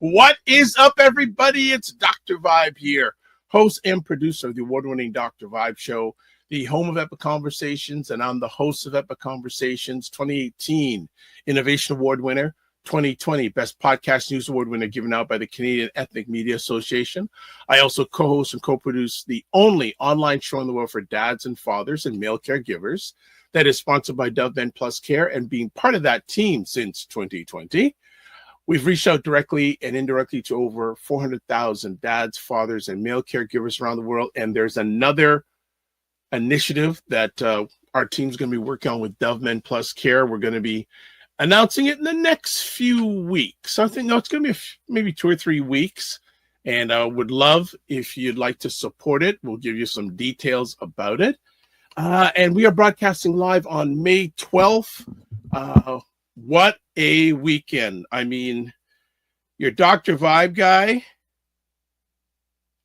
What is up, everybody? It's Dr. Vibe here, host and producer of the award-winning Dr. Vibe Show, the home of Epic Conversations, and I'm the host of Epic Conversations 2018 Innovation Award winner, 2020 Best Podcast News Award winner given out by the Canadian Ethnic Media Association. I also co-host and co-produce the only online show in the world for dads and fathers and male caregivers that is sponsored by Dove Men Plus Care, and being part of that team since 2020. We've reached out directly and indirectly to over 400,000 dads, fathers, and male caregivers around the world. And there's another initiative that our team's going to be working on with Dove Men Plus Care. We're going to be announcing it in the next few weeks. I think it's going to be maybe 2 or 3 weeks. And I would love if you'd like to support it. We'll give you some details about it. And we are broadcasting live on May 12th. What a weekend. I mean, your Dr. Vibe guy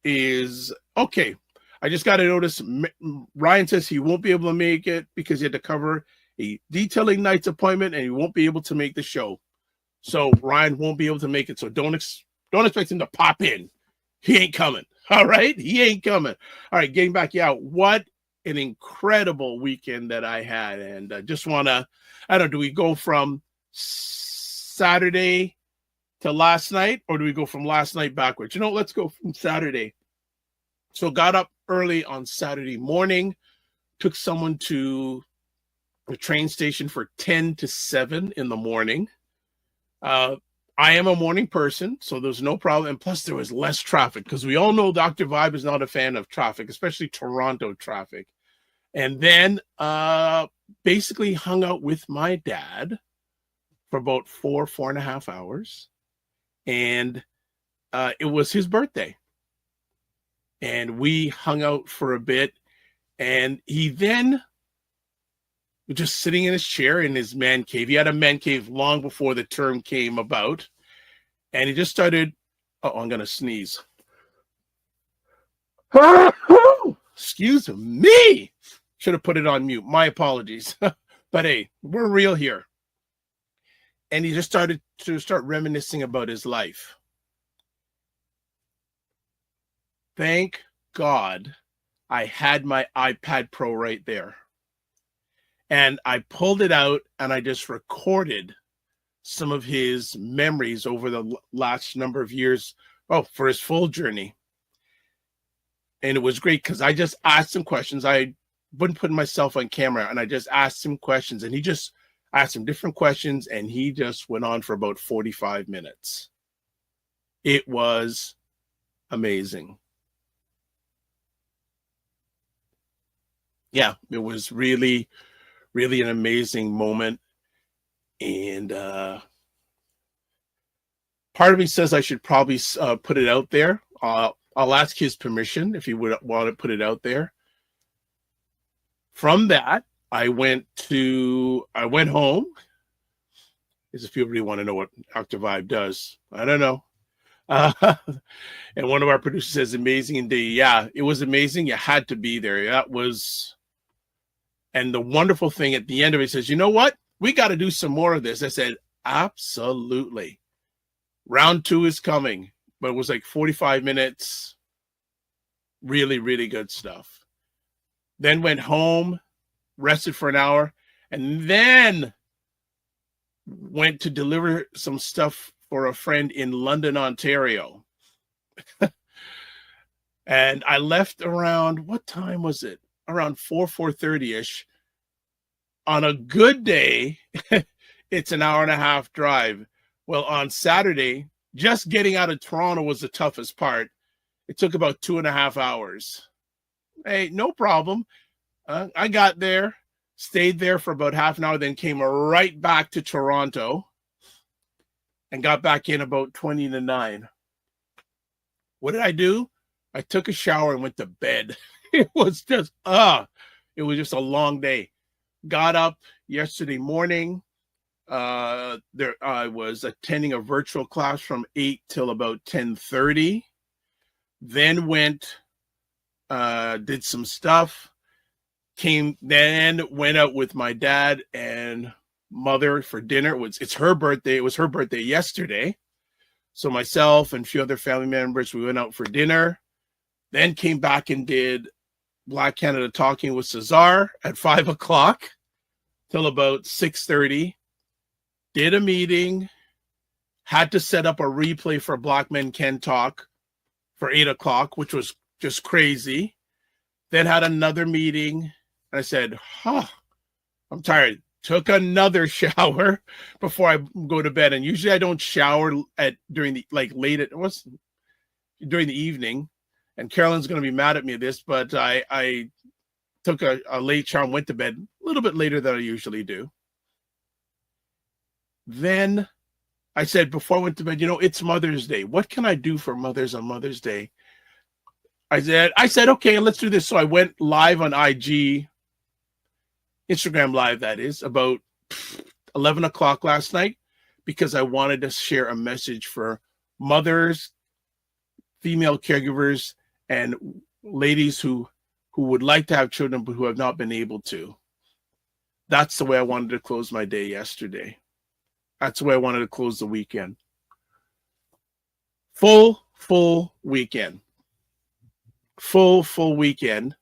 is okay. I just got to notice Ryan says he won't be able to make it because he had to cover a detailing night's appointment and he won't be able to make the show. So Ryan won't be able to make it. So don't expect him to pop in. He ain't coming. All right. He ain't coming. All right. Getting back. Yeah. What an incredible weekend that I had. And I just want to, I don't know, do we go from Saturday to last night, or do we go from last night backwards? You know, let's go from Saturday. So got up early on Saturday morning, took someone to the train station for 10 to 7 in the morning. I am a morning person, so there's no problem. And plus there was less traffic because we all know Dr. Vibe is not a fan of traffic, especially Toronto traffic. And then basically hung out with my dad for about 4.5 hours. And it was his birthday. And we hung out for a bit. And he then was just sitting in his chair in his man cave. He had a man cave long before the term came about. And he just started, I'm going to sneeze. Excuse me. Should have put it on mute. My apologies. But hey, we're real here. And he just started to reminiscing about his life. Thank God I had my iPad Pro right there. And I pulled it out and I just recorded some of his memories over the last number of years. For his full journey. And it was great because I just asked him questions. I wouldn't put myself on camera, and I just asked him questions, and he just asked him different questions, and he just went on for about 45 minutes. It was amazing. Yeah, it was really, really an amazing moment. And part of me says I should probably put it out there. I'll ask his permission if he would want to put it out there. From that, I went home. As if you really want to know what Dr. Vibe does. I don't know. And one of our producers says, amazing day. Yeah, it was amazing. You had to be there. That was, and the wonderful thing at the end of it says, you know what? We got to do some more of this. I said, absolutely. Round 2 is coming, but it was like 45 minutes. Really, really good stuff. Then went home, rested for an hour, and then went to deliver some stuff for a friend in London, Ontario. And I left around, what time was it? Around 4:30-ish. On a good day, it's an hour and a half drive. Well, on Saturday, just getting out of Toronto was the toughest part. It took about 2.5 hours. Hey, no problem. I got there, stayed there for about half an hour, then came right back to Toronto and got back in about 20 to 9. What did I do? I took a shower and went to bed. It was just a long day. Got up yesterday morning. I was attending a virtual class from 8 till about 10:30. Then went, did some stuff. Went out with my dad and mother for dinner. It's her birthday. It was her birthday yesterday. So myself and a few other family members, we went out for dinner, then came back and did Black Canada Talking with Cesar at 5 o'clock till about 6:30. Did a meeting, had to set up a replay for Black Men Can Talk for 8 o'clock, which was just crazy. Then had another meeting, and I said, I'm tired. Took another shower before I go to bed. And usually I don't shower during the evening. And Carolyn's going to be mad at me at this, but I took a late shower and went to bed a little bit later than I usually do. Then I said, before I went to bed, it's Mother's Day. What can I do for mothers on Mother's Day? I said, okay, let's do this. So I went live on IG, Instagram Live, that is, about 11 o'clock last night, because I wanted to share a message for mothers, female caregivers, and ladies who would like to have children but who have not been able to. That's the way I wanted to close my day yesterday. That's the way I wanted to close the weekend. Full weekend. Full weekend.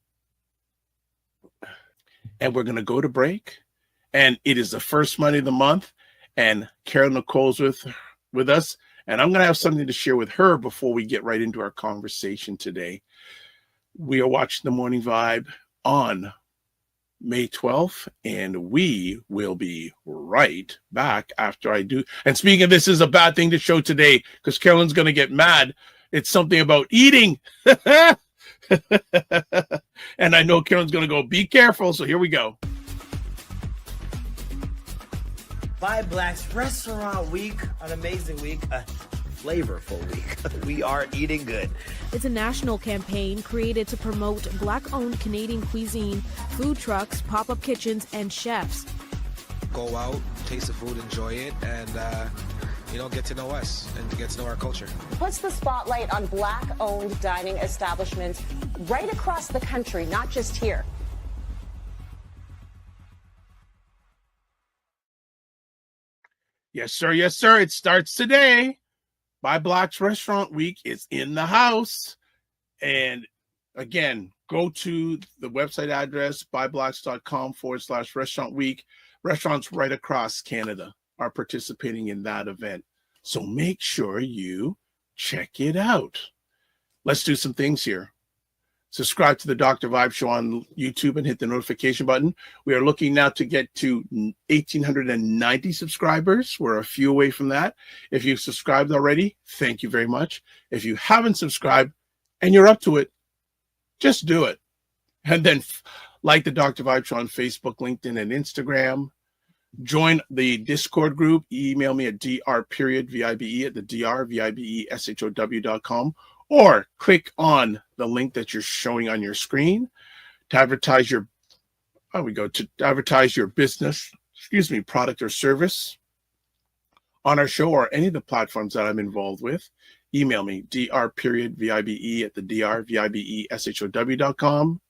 And we're going to go to break. And it is the first Monday of the month. And Carolyn Nichols with us. And I'm going to have something to share with her before we get right into our conversation today. We are watching The Morning Vibe on May 12th, and we will be right back after I do. And speaking of, this is a bad thing to show today because Carolyn's going to get mad. It's something about eating. And I know Carolyn's going to go, be careful. So here we go. Five Blacks Restaurant Week, an amazing week, a flavorful week. We are eating good. It's a national campaign created to promote Black-owned Canadian cuisine, food trucks, pop-up kitchens, and chefs. Go out, taste the food, enjoy it, and get to know us and to get to know our culture. Puts the spotlight on Black-owned dining establishments right across the country, not just here. Yes, sir. Yes, sir. It starts today. Five Blacks Restaurant Week is in the house. And again, go to the website address, fiveblacks.com/restaurant week. Restaurants right across Canada are participating in that event. So make sure you check it out. Let's do some things here. Subscribe to the Dr. Vibe Show on YouTube and hit the notification button. We are looking now to get to 1,890 subscribers. We're a few away from that. If you've subscribed already, thank you very much. If you haven't subscribed and you're up to it, just do it. And then like the Dr. Vibe Show on Facebook, LinkedIn, and Instagram. Join the Discord group. Email me at dr.vibe@thedrvibeshow.com. Or click on the link that you're showing on your screen to advertise your business, product or service on our show or any of the platforms that I'm involved with. Email me, dr.vibe@thedrvibeshow.com.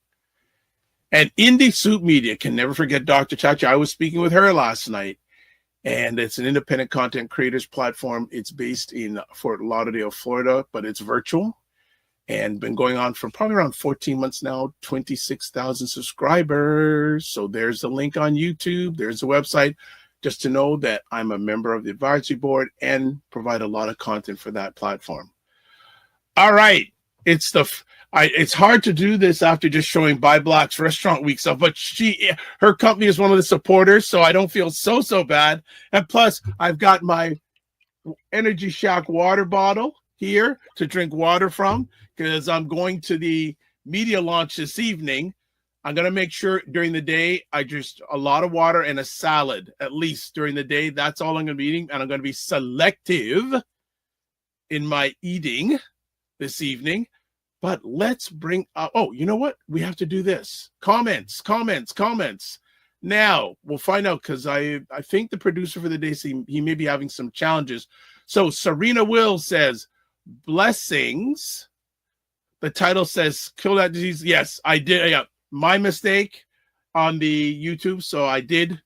And Indie Soup Media, can never forget Dr. Chacha. I was speaking with her last night. And it's an independent content creators platform. It's based in Fort Lauderdale, Florida, but it's virtual and been going on for probably around 14 months now, 26,000 subscribers. So there's the link on YouTube. There's the website, just to know that I'm a member of the advisory board and provide a lot of content for that platform. All right. It's hard to do this after just showing Five Blacks Restaurant Week stuff, but her company is one of the supporters, so I don't feel so bad. And plus, I've got my Energy Shack water bottle here to drink water from because I'm going to the media launch this evening. I'm going to make sure during the day I just a lot of water and a salad, at least during the day. That's all I'm going to be eating, and I'm going to be selective in my eating this evening. But let's bring up, you know what? We have to do this. Comments. Now, we'll find out because I think the producer for the day, he may be having some challenges. So Serena Will says, blessings. The title says, kill that disease. Yes, I did. Yeah, my mistake on the YouTube. So I did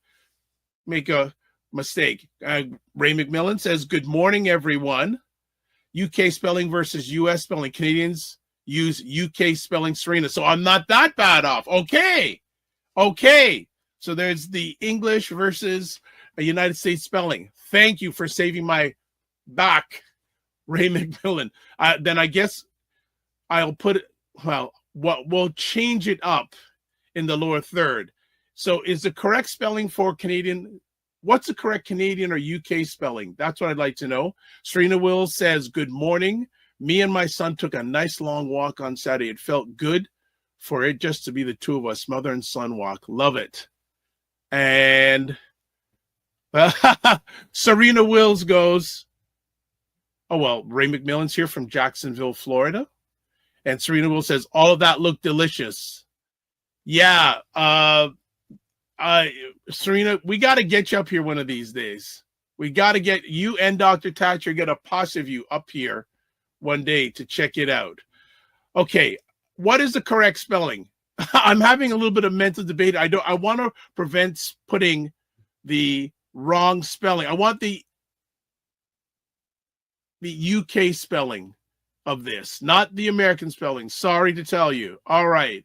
make a mistake. Ray McMillan says, good morning, everyone. UK spelling versus US spelling. Canadians use UK spelling, Serena. So I'm not that bad off. Okay. So there's the English versus a United States spelling. Thank you for saving my back, Ray McMillan. Then I guess I'll put it, we'll change it up in the lower third. So is the correct spelling for Canadian? What's the correct Canadian or UK spelling? That's what I'd like to know. Serena Wills says, good morning. Me and my son took a nice long walk on Saturday. It felt good for it just to be the two of us, mother and son walk. Love it. And Serena Wills goes, oh, well, Ray McMillan's here from Jacksonville, Florida. And Serena Wills says, all of that looked delicious. Yeah. Serena, we got to get you up here one of these days. We got to get you and Dr. Thatcher, get a posse of you up here one day to check it out. Okay. What is the correct spelling? I'm having a little bit of mental debate. I want to prevent putting the wrong spelling. I want the UK spelling of this, not the American spelling. Sorry to tell you. All right.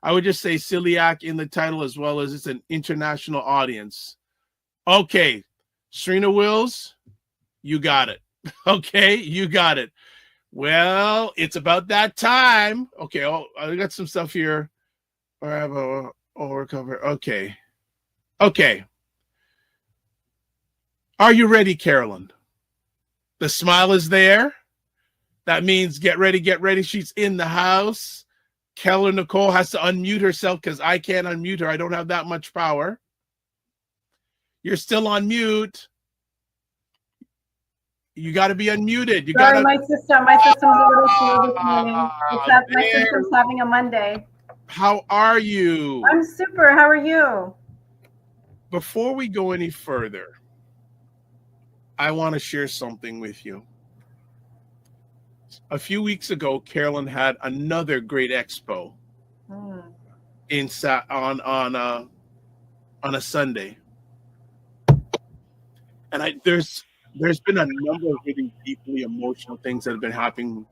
I would just say celiac in the title as well as it's an international audience. Okay. Serena Wills, you got it. Okay. You got it. Well, it's about that time. Okay. I got some stuff here. I have a overcover. Okay. Are you ready, Carolyn? The smile is there. That means get ready. She's in the house. Carolyn Nichol has to unmute herself because I can't unmute her. I don't have that much power. You're still on mute. You got to be unmuted. Sorry, my system's a little slow this morning. My system's having a Monday. How are you? I'm super. How are you? Before we go any further, I want to share something with you. A few weeks ago, Carolyn had another great expo on a Sunday, and there's been a number of really deeply emotional things that have been happening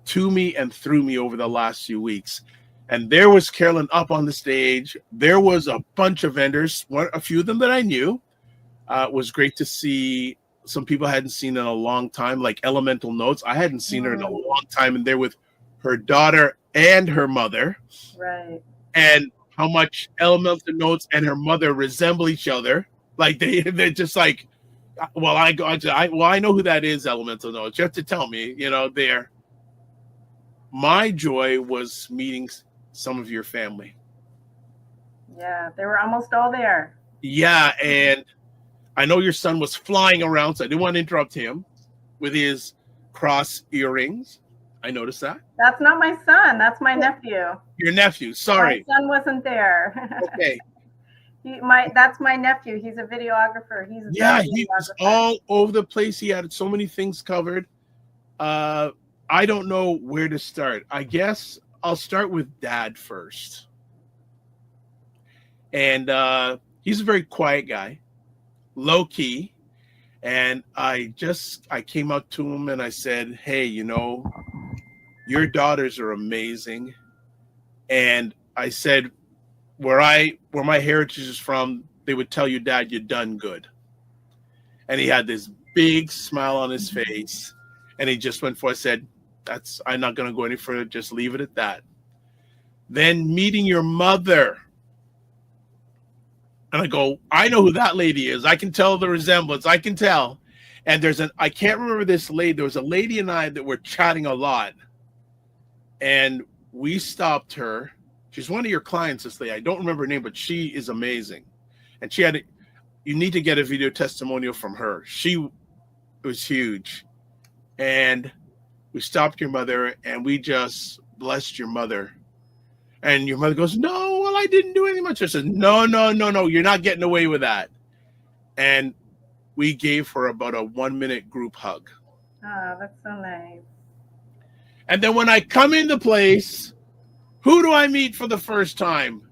to me and through me over the last few weeks. And there was Carolyn up on the stage. There was a bunch of vendors, a few of them that I knew. It was great to see some people I hadn't seen in a long time, like Elemental Notes. I hadn't seen her in a long time, and there with her daughter and her mother. Right. And how much Elemental Notes and her mother resemble each other. Like they're just like, well, I know who that is, Elemental Notes. You have to tell me, there. My joy was meeting some of your family. Yeah, they were almost all there. Yeah, and I know your son was flying around, so I didn't want to interrupt him with his cross earrings. I noticed that. That's not my son. That's my nephew. Your nephew. Sorry. My son wasn't there. Okay. That's my nephew. He's a videographer. He was all over the place. He had so many things covered. I don't know where to start. I guess I'll start with Dad first. And he's a very quiet guy. Low key, and I came up to him and I said, hey, your daughters are amazing. And I said, where my heritage is from, they would tell you, Dad, you done good. And he had this big smile on his face, and he just went for it. I said, I'm not going to go any further, just leave it at that. Then meeting your mother. And I go, I know who that lady is. I can tell the resemblance. I can tell. And I can't remember this lady. There was a lady and I that were chatting a lot. And we stopped her. She's one of your clients, this lady. I don't remember her name, but she is amazing. And you need to get a video testimonial from her. It was huge. And we stopped your mother and we just blessed your mother. And your mother goes, no, well, I didn't do anything much. I said, no, you're not getting away with that. And we gave her about a 1-minute group hug. Oh, that's so nice. And then when I come into place, who do I meet for the first time?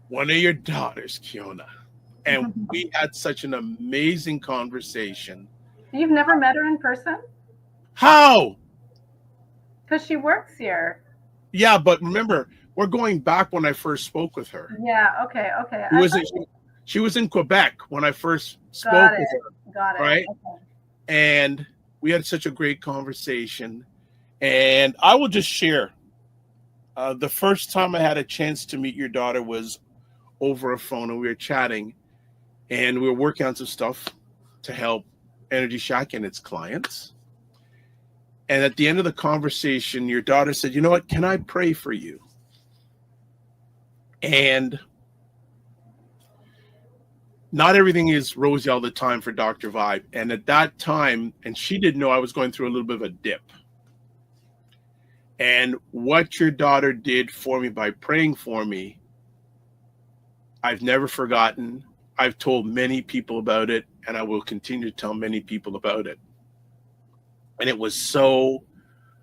One of your daughters, Kiona. And we had such an amazing conversation. You've never met her in person? How? Because she works here. Yeah, but remember, we're going back when I first spoke with her. Yeah. Okay. She was in Quebec when I first spoke Got with it. her, Got it. right? Okay. And we had such a great conversation. And I will just share. The first time I had a chance to meet your daughter was over a phone, and we were chatting, and we were working on some stuff to help Energy Shack and its clients. And at the end of the conversation, your daughter said, "You know what? Can I pray for you?" And not everything is rosy all the time for Dr. Vibe. And at that time, and she didn't know I was going through a little bit of a dip. And what your daughter did for me by praying for me, I've never forgotten. I've told many people about it, and I will continue to tell many people about it. And it was so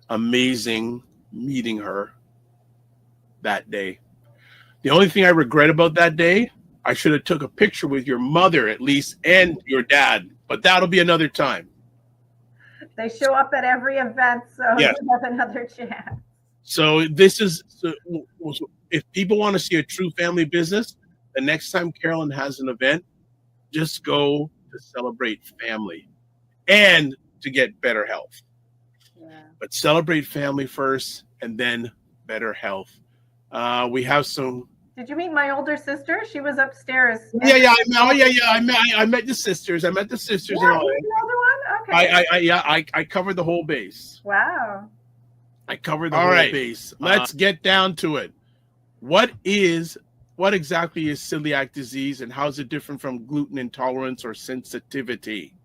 amazing meeting her that day. The only thing I regret about that day, I should have took a picture with your mother at least and your dad, but that'll be another time. They show up at every event, so Yes. you have another chance. So this is, if people want to see a true family business, the next time Carolyn has an event, just go to celebrate family and to get better health. Yeah. But celebrate family first and then better health. We have some. Did you meet my older sister? She was upstairs. Yeah. I met the sisters. I met the sisters. Yeah, And all you that. the other one? Okay. I covered the whole base. Wow. I covered the whole base. Let's get down to it. What exactly is celiac disease, and how is it different from gluten intolerance or sensitivity?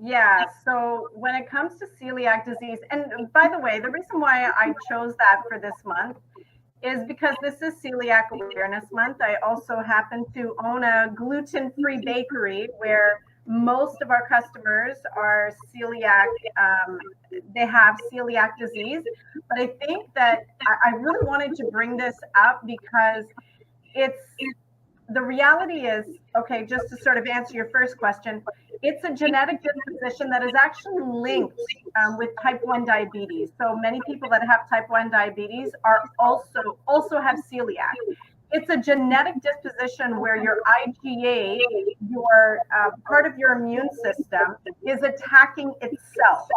Yeah, so when it comes to celiac disease, and by the way, the reason why I chose that for this month is because this is Celiac Awareness Month. I also happen to own a gluten-free bakery where most of our customers are celiac, they have celiac disease. But I think that I really wanted to bring this up because the reality is, okay, just to sort of answer your first question, it's a genetic disposition that is actually linked with type 1 diabetes. So many people that have type 1 diabetes are also have celiac. It's a genetic disposition where your IgA, your part of your immune system, is attacking itself.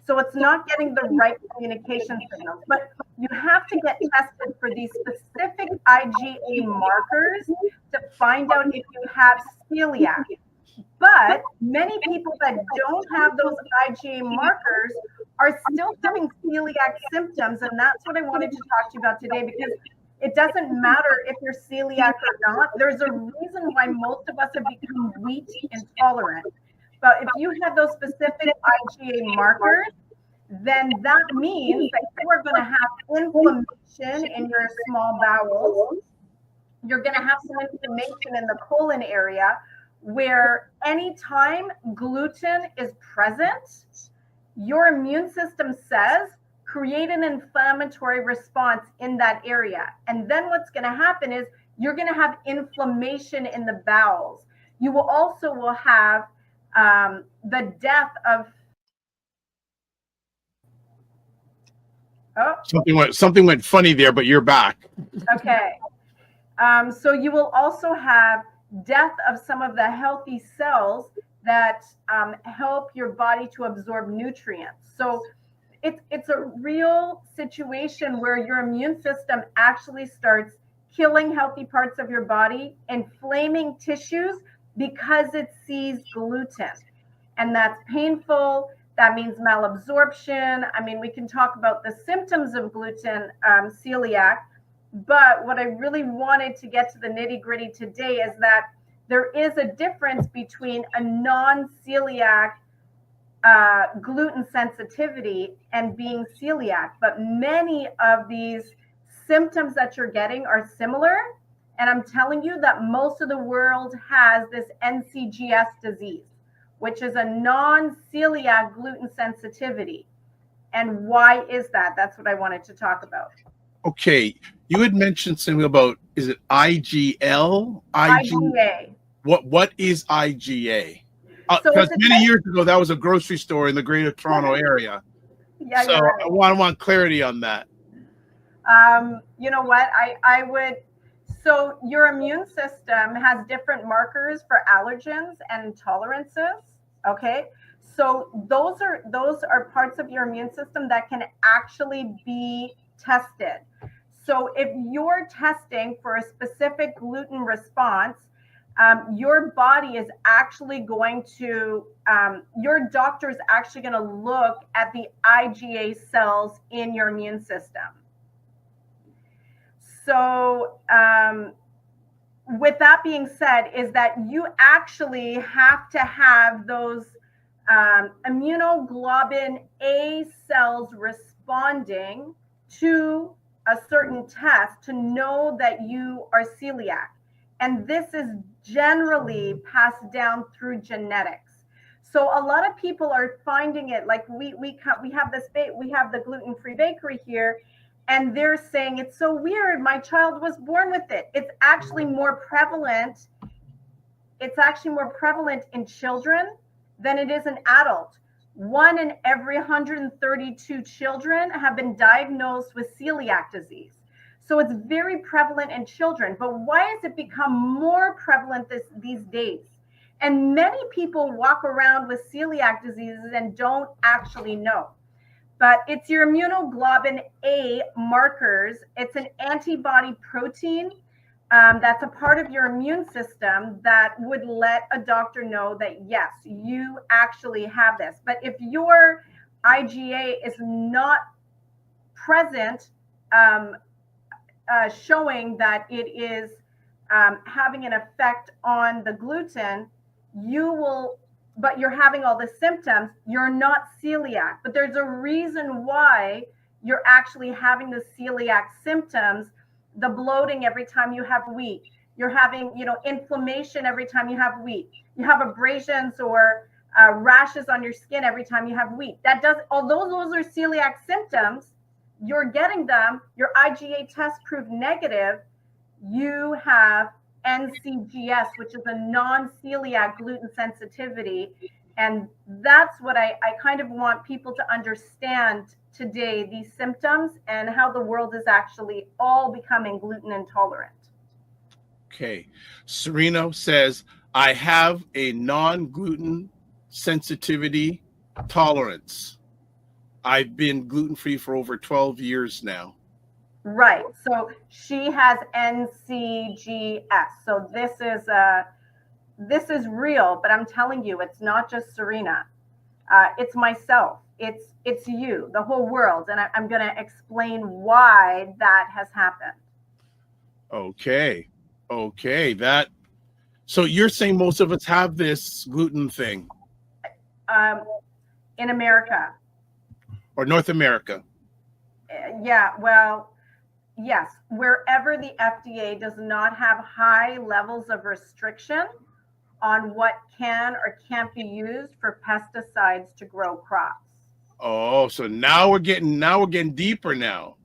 So it's not getting the right communication signals. But you have to get tested for these specific IgA markers to find out if you have celiac. But many people that don't have those IgA markers are still having celiac symptoms. And that's what I wanted to talk to you about today, because it doesn't matter if you're celiac or not. There's a reason why most of us have become wheat intolerant. But if you have those specific IgA markers, then that means that you are going to have inflammation in your small bowels. You're going to have some inflammation in the colon area, where anytime gluten is present, your immune system says, create an inflammatory response in that area. And then what's going to happen is you're going to have inflammation in the bowels. You will also have the death of. Oh, something went funny there, but you're back. Okay. So you will also have death of some of the healthy cells that help your body to absorb nutrients. So it's a real situation where your immune system actually starts killing healthy parts of your body, inflaming tissues because it sees gluten. And that's painful. That means malabsorption. I mean, we can talk about the symptoms of gluten celiac, but what I really wanted to get to the nitty-gritty today is that there is a difference between a non-celiac gluten sensitivity and being celiac. But many of these symptoms that you're getting are similar. And I'm telling you that most of the world has this NCGS disease, which is a non-celiac gluten sensitivity. And why is that? That's what I wanted to talk about. Okay. You had mentioned something about, is it IgL? IgA. What is IgA? So Because it's a many years ago, that was a grocery store in the Greater Toronto area. yeah, So you're right. I want clarity on that. You know what? I would. So your immune system has different markers for allergens and intolerances. Okay. So those are parts of your immune system that can actually be tested. So if you're testing for a specific gluten response, your body is actually going to, your doctor is actually going to look at the IgA cells in your immune system. So, with that being said, is that you actually have to have those immunoglobulin A cells responding to a certain test to know that you are celiac. And this is generally passed down through genetics. So a lot of people are finding it like we have the gluten-free bakery here, and they're saying it's so weird. My child was born with it. It's actually more prevalent. It's actually more prevalent in children than it is in adults. 1 in every 132 children have been diagnosed with celiac disease. So it's very prevalent in children. But why has it become more prevalent these days? And many people walk around with celiac diseases and don't actually know. But it's your immunoglobulin A markers. It's an antibody protein that's a part of your immune system that would let a doctor know that, yes, you actually have this. But if your IgA is not present, showing that it is having an effect on the gluten, but you're having all the symptoms, you're not celiac. But there's a reason why you're actually having the celiac symptoms, the bloating every time you have wheat. You're having, inflammation every time you have wheat. You have abrasions or rashes on your skin every time you have wheat. Although those are celiac symptoms, you're getting them, your IgA test proved negative, you have NCGS, which is a non-celiac gluten sensitivity. And that's what I kind of want people to understand today, these symptoms and how the world is actually all becoming gluten intolerant. Okay. Sereno says, I have a non-gluten sensitivity tolerance. I've been gluten-free for over 12 years now. Right. So she has NCGS. So this is real, but I'm telling you, it's not just Serena. It's myself. It's you, the whole world. And I'm going to explain why that has happened. Okay. So you're saying most of us have this gluten thing? In America. Or North America? Yeah, well, yes. Wherever the FDA does not have high levels of restriction on what can or can't be used for pesticides to grow crops. Oh, so now we're getting deeper now.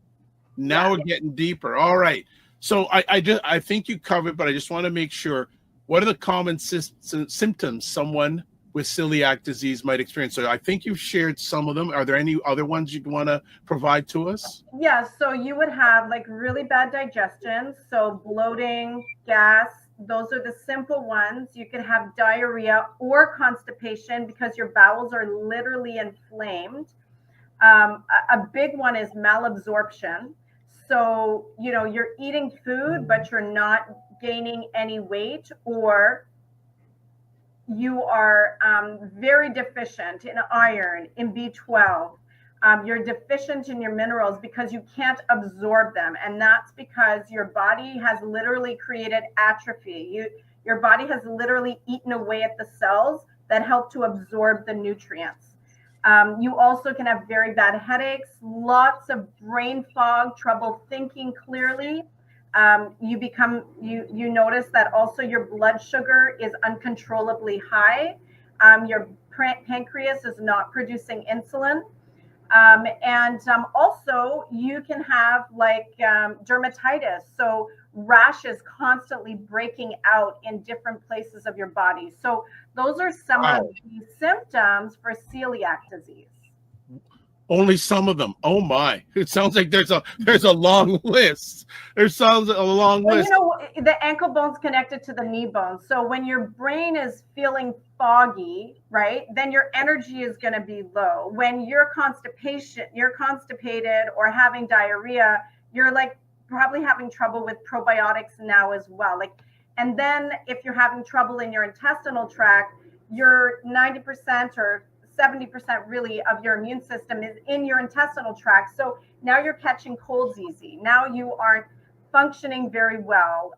We're getting deeper. All right. So I think you covered, but I just want to make sure. What are the common symptoms someone with celiac disease might experience? So I think you've shared some of them. Are there any other ones you'd want to provide to us? Yeah. So you would have like really bad digestion. So bloating, gas. Those are the simple ones. You can have diarrhea or constipation because your bowels are literally inflamed. A big one is malabsorption. So, you're eating food, but you're not gaining any weight, or you are very deficient in iron, in B12. You're deficient in your minerals because you can't absorb them. And that's because your body has literally created atrophy. Your body has literally eaten away at the cells that help to absorb the nutrients. You also can have very bad headaches, lots of brain fog, trouble thinking clearly. You notice that also your blood sugar is uncontrollably high. Your pancreas is not producing insulin. And also you can have like dermatitis. So rashes constantly breaking out in different places of your body. So Those are some Wow. of the symptoms for celiac disease. Only some of them. Oh my! It sounds like there's a long list. There sounds a long Well, list. you know, the ankle bone's connected to the knee bone. So when your brain is feeling foggy, right, then your energy is going to be low. When you're constipated or having diarrhea, you're like probably having trouble with probiotics now as well. Like, and then if you're having trouble in your intestinal tract, you're 90% or 70% really of your immune system is in your intestinal tract. So now you're catching colds easy. Now you aren't functioning very well.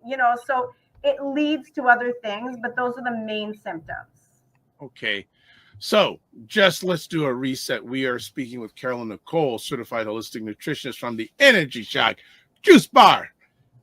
You know, so it leads to other things, but those are the main symptoms. Okay. So just let's do a reset. We are speaking with Carolyn Nichol, certified holistic nutritionist from the Energy Shack Juice Bar,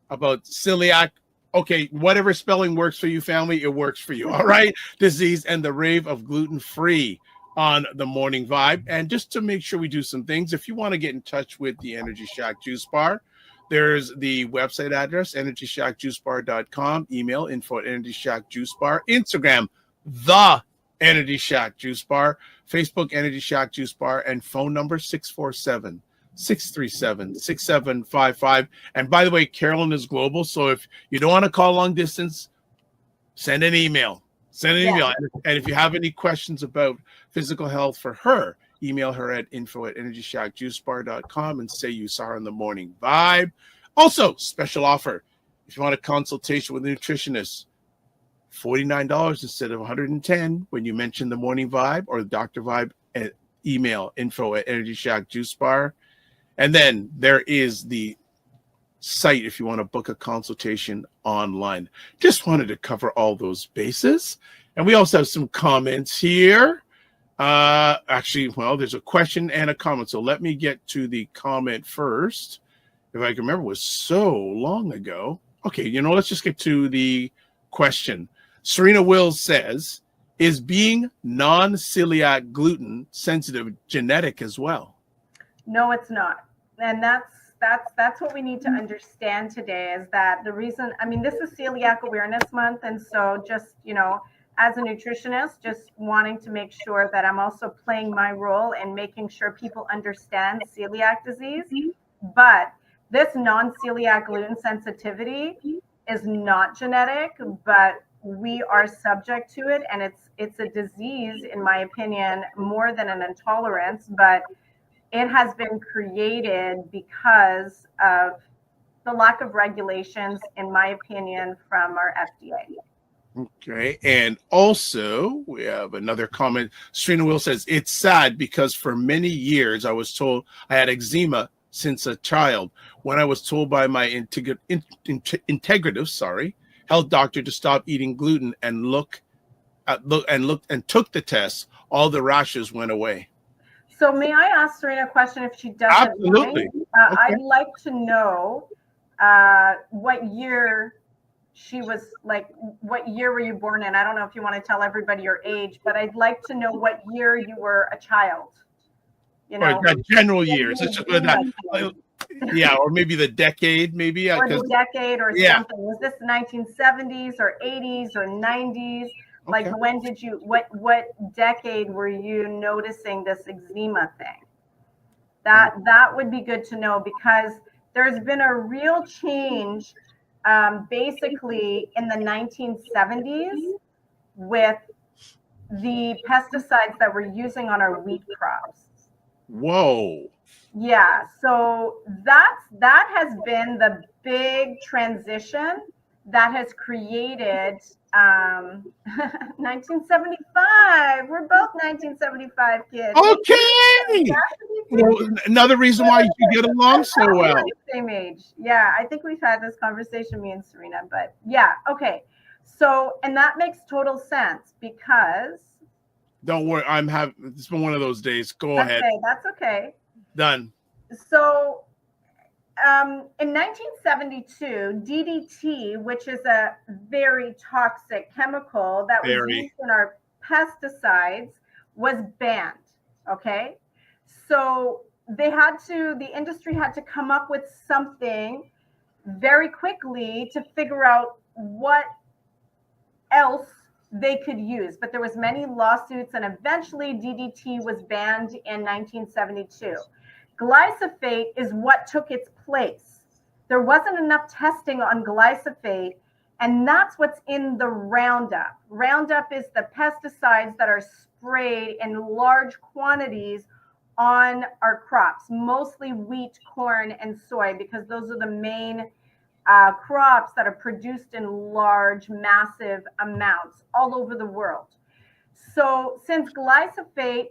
about celiac. Okay, whatever spelling works for you, family, it works for you. All right. Disease and the rave of gluten-free on the Morning Vibe. And just to make sure we do some things, if you want to get in touch with the Energy Shack Juice Bar, there's the website address, energyshackjuicebar.com, email info@energyshackjuicebar, Instagram, the Energy Shack Juice Bar, Facebook, Energy Shack Juice Bar, and phone number 647-637-6755. And by the way, Carolyn is global, so if you don't want to call long distance, send an email. And if you have any questions about physical health for her, email her at info@energyshackjuicebar.com and say you saw her in the Morning Vibe. Also, special offer. If you want a consultation with a nutritionist, $49 instead of $110 when you mention the Morning Vibe or the Dr. Vibe, at email info@energyshackjuicebar. And then there is the site if you want to book a consultation online. Just wanted to cover all those bases. And we also have some comments here. Actually, well, there's a question and a comment. So let me get to the comment first. If I can remember, it was so long ago. Okay, let's just get to the question. Serena Wills says, is being non-celiac gluten sensitive genetic as well? No, it's not. And that's what we need to understand today, is that the reason, I mean, this is Celiac Awareness Month. And so just, as a nutritionist, just wanting to make sure that I'm also playing my role in making sure people understand celiac disease. But this non-celiac gluten sensitivity is not genetic, but we are subject to it. And it's a disease, in my opinion, more than an intolerance, but it has been created because of the lack of regulations, in my opinion, from our FDA. Okay. And also we have another comment. Serena Will says, it's sad because for many years I was told I had eczema since a child. When I was told by my integrative health doctor to stop eating gluten and took the test, all the rashes went away. So may I ask Serena a question if she doesn't Absolutely. mind? I'd like to know what year she was, like, what year were you born in? I don't know if you want to tell everybody your age, but I'd like to know what year you were a child. Or that general years. It's just that, yeah, or maybe the decade, maybe. Or the decade or something. Was this 1970s or 80s or 90s? Like, when did you, what decade were you noticing this eczema thing? That would be good to know, because there's been a real change basically in the 1970s with the pesticides that we're using on our wheat crops. Whoa. Yeah, so that has been the big transition that has created 1975. We're both 1975 kids. Okay. Well, another reason why you get along so well. Same age. Yeah, I think we've had this conversation, me and Serena, but yeah, okay. So, and that makes total sense, because. Don't worry, it's been one of those days. Go ahead. Okay, that's okay. Done. So, in 1972, DDT, which is a very toxic chemical that was used in our pesticides, was banned. Okay. So the industry had to come up with something very quickly to figure out what else they could use, but there was many lawsuits, and eventually DDT was banned in 1972. Glyphosate is what took its place. There wasn't enough testing on glyphosate, and that's what's in the Roundup. Roundup is the pesticides that are sprayed in large quantities on our crops, mostly wheat, corn, and soy, because those are the main crops that are produced in large, massive amounts all over the world. So since glyphosate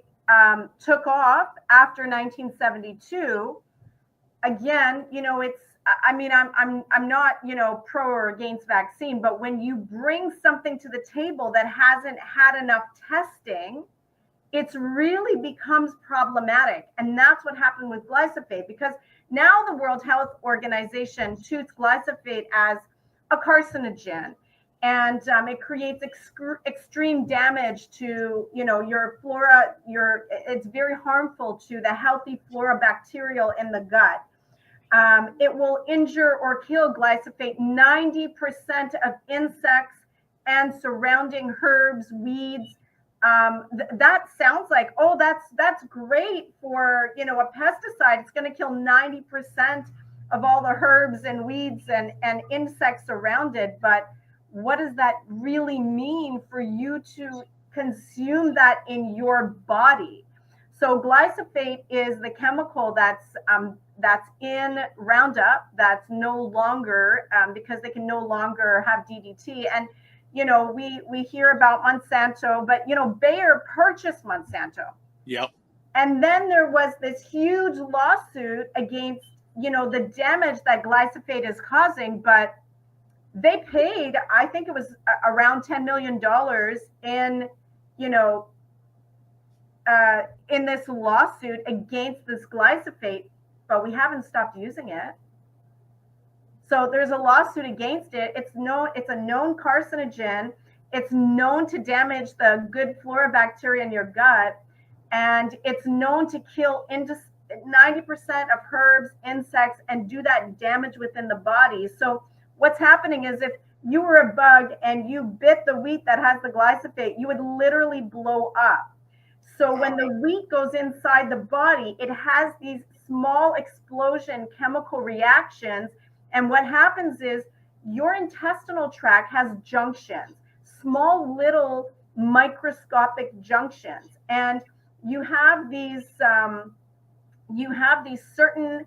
took off after 1972, again, you know, it's, I mean, I'm not, you know, pro or against vaccine, but when you bring something to the table that hasn't had enough testing, it's really becomes problematic. And that's what happened with glyphosate, because now the World Health Organization treats glyphosate as a carcinogen, and it creates extreme damage to, you know, your flora. It's very harmful to the healthy flora bacterial in the gut. It will injure or kill glyphosate 90% of insects and surrounding herbs, weeds. That sounds like, oh, that's great for, you know, a pesticide. It's going to kill 90% of all the herbs and weeds and insects around it. But what does that really mean for you to consume that in your body? So glyphosate is the chemical that's in Roundup that's no longer, because they can no longer have DDT. And you know, we hear about Monsanto, but, you know, Bayer purchased Monsanto. Yep. And then there was this huge lawsuit against, you know, the damage that glyphosate is causing, but they paid, I think it was around $10 million in, you know, in this lawsuit against this glyphosate, but we haven't stopped using it. So there's a lawsuit against it. It's a known carcinogen. It's known to damage the good flora bacteria in your gut. And it's known to kill 90% of herbs, insects, and do that damage within the body. So what's happening is if you were a bug and you bit the wheat that has the glyphosate, you would literally blow up. So when the wheat goes inside the body, it has these small explosion chemical reactions. And what happens is your intestinal tract has junctions, small little microscopic junctions, and you have these certain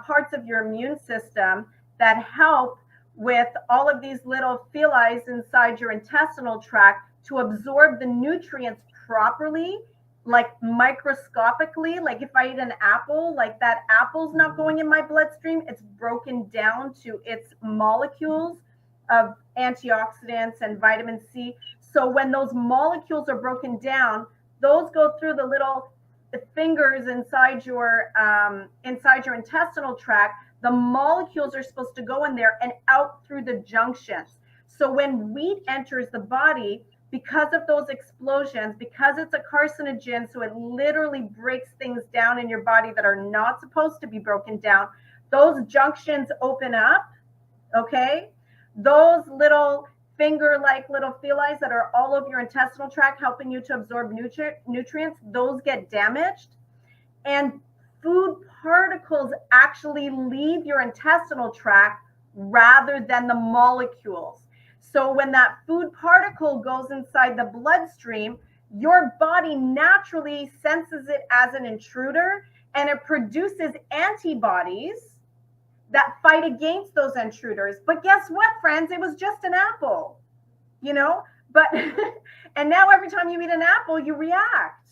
parts of your immune system that help with all of these little villi inside your intestinal tract to absorb the nutrients properly, like microscopically. Like if I eat an apple, like that apple's not going in my bloodstream, it's broken down to its molecules of antioxidants and vitamin C. So when those molecules are broken down, those go through the little fingers inside your intestinal tract. The molecules are supposed to go in there and out through the junctions. So when wheat enters the body, because of those explosions, because it's a carcinogen, so it literally breaks things down in your body that are not supposed to be broken down, those junctions open up, okay? Those little finger-like little villi that are all over your intestinal tract helping you to absorb nutrients, those get damaged. And food particles actually leave your intestinal tract rather than the molecules. So when that food particle goes inside the bloodstream, your body naturally senses it as an intruder, and it produces antibodies that fight against those intruders. But guess what, friends? It was just an apple, you know? But and now every time you eat an apple, you react.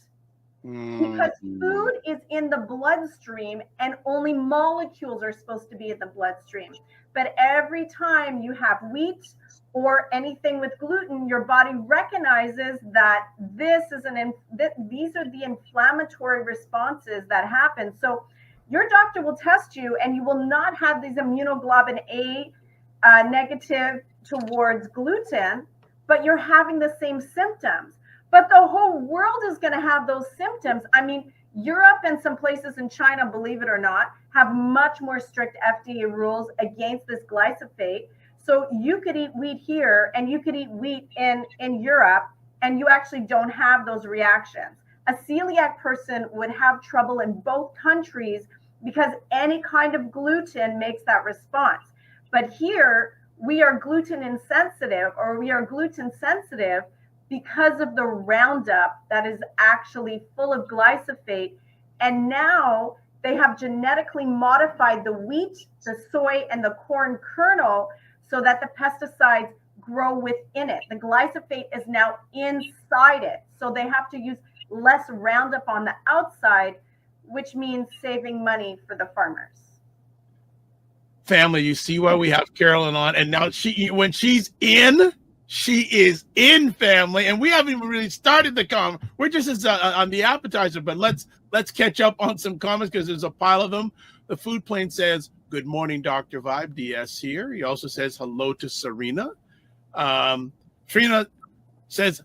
Because food is in the bloodstream and only molecules are supposed to be in the bloodstream. But every time you have wheat or anything with gluten, your body recognizes that these are the inflammatory responses that happen. So your doctor will test you and you will not have these immunoglobulin A negative towards gluten, but you're having the same symptoms. But the whole world is going to have those symptoms. I mean, Europe and some places in China, believe it or not, have much more strict FDA rules against this glyphosate. So you could eat wheat here and you could eat wheat in Europe, and you actually don't have those reactions. A celiac person would have trouble in both countries because any kind of gluten makes that response. But here we are gluten insensitive, or we are gluten sensitive because of the Roundup that is actually full of glyphosate. And now they have genetically modified the wheat, the soy, and the corn kernel so that the pesticides grow within it. The glyphosate is now inside it. So they have to use less Roundup on the outside, which means saving money for the farmers. Family, you see why we have Carolyn on, and now when she's in, she is in, family, and we haven't even really started the comment. We're just on the appetizer, but let's catch up on some comments because there's a pile of them. The food plane says, "Good morning, Dr. Vibe. DS here." He also says hello to Serena. Trina says,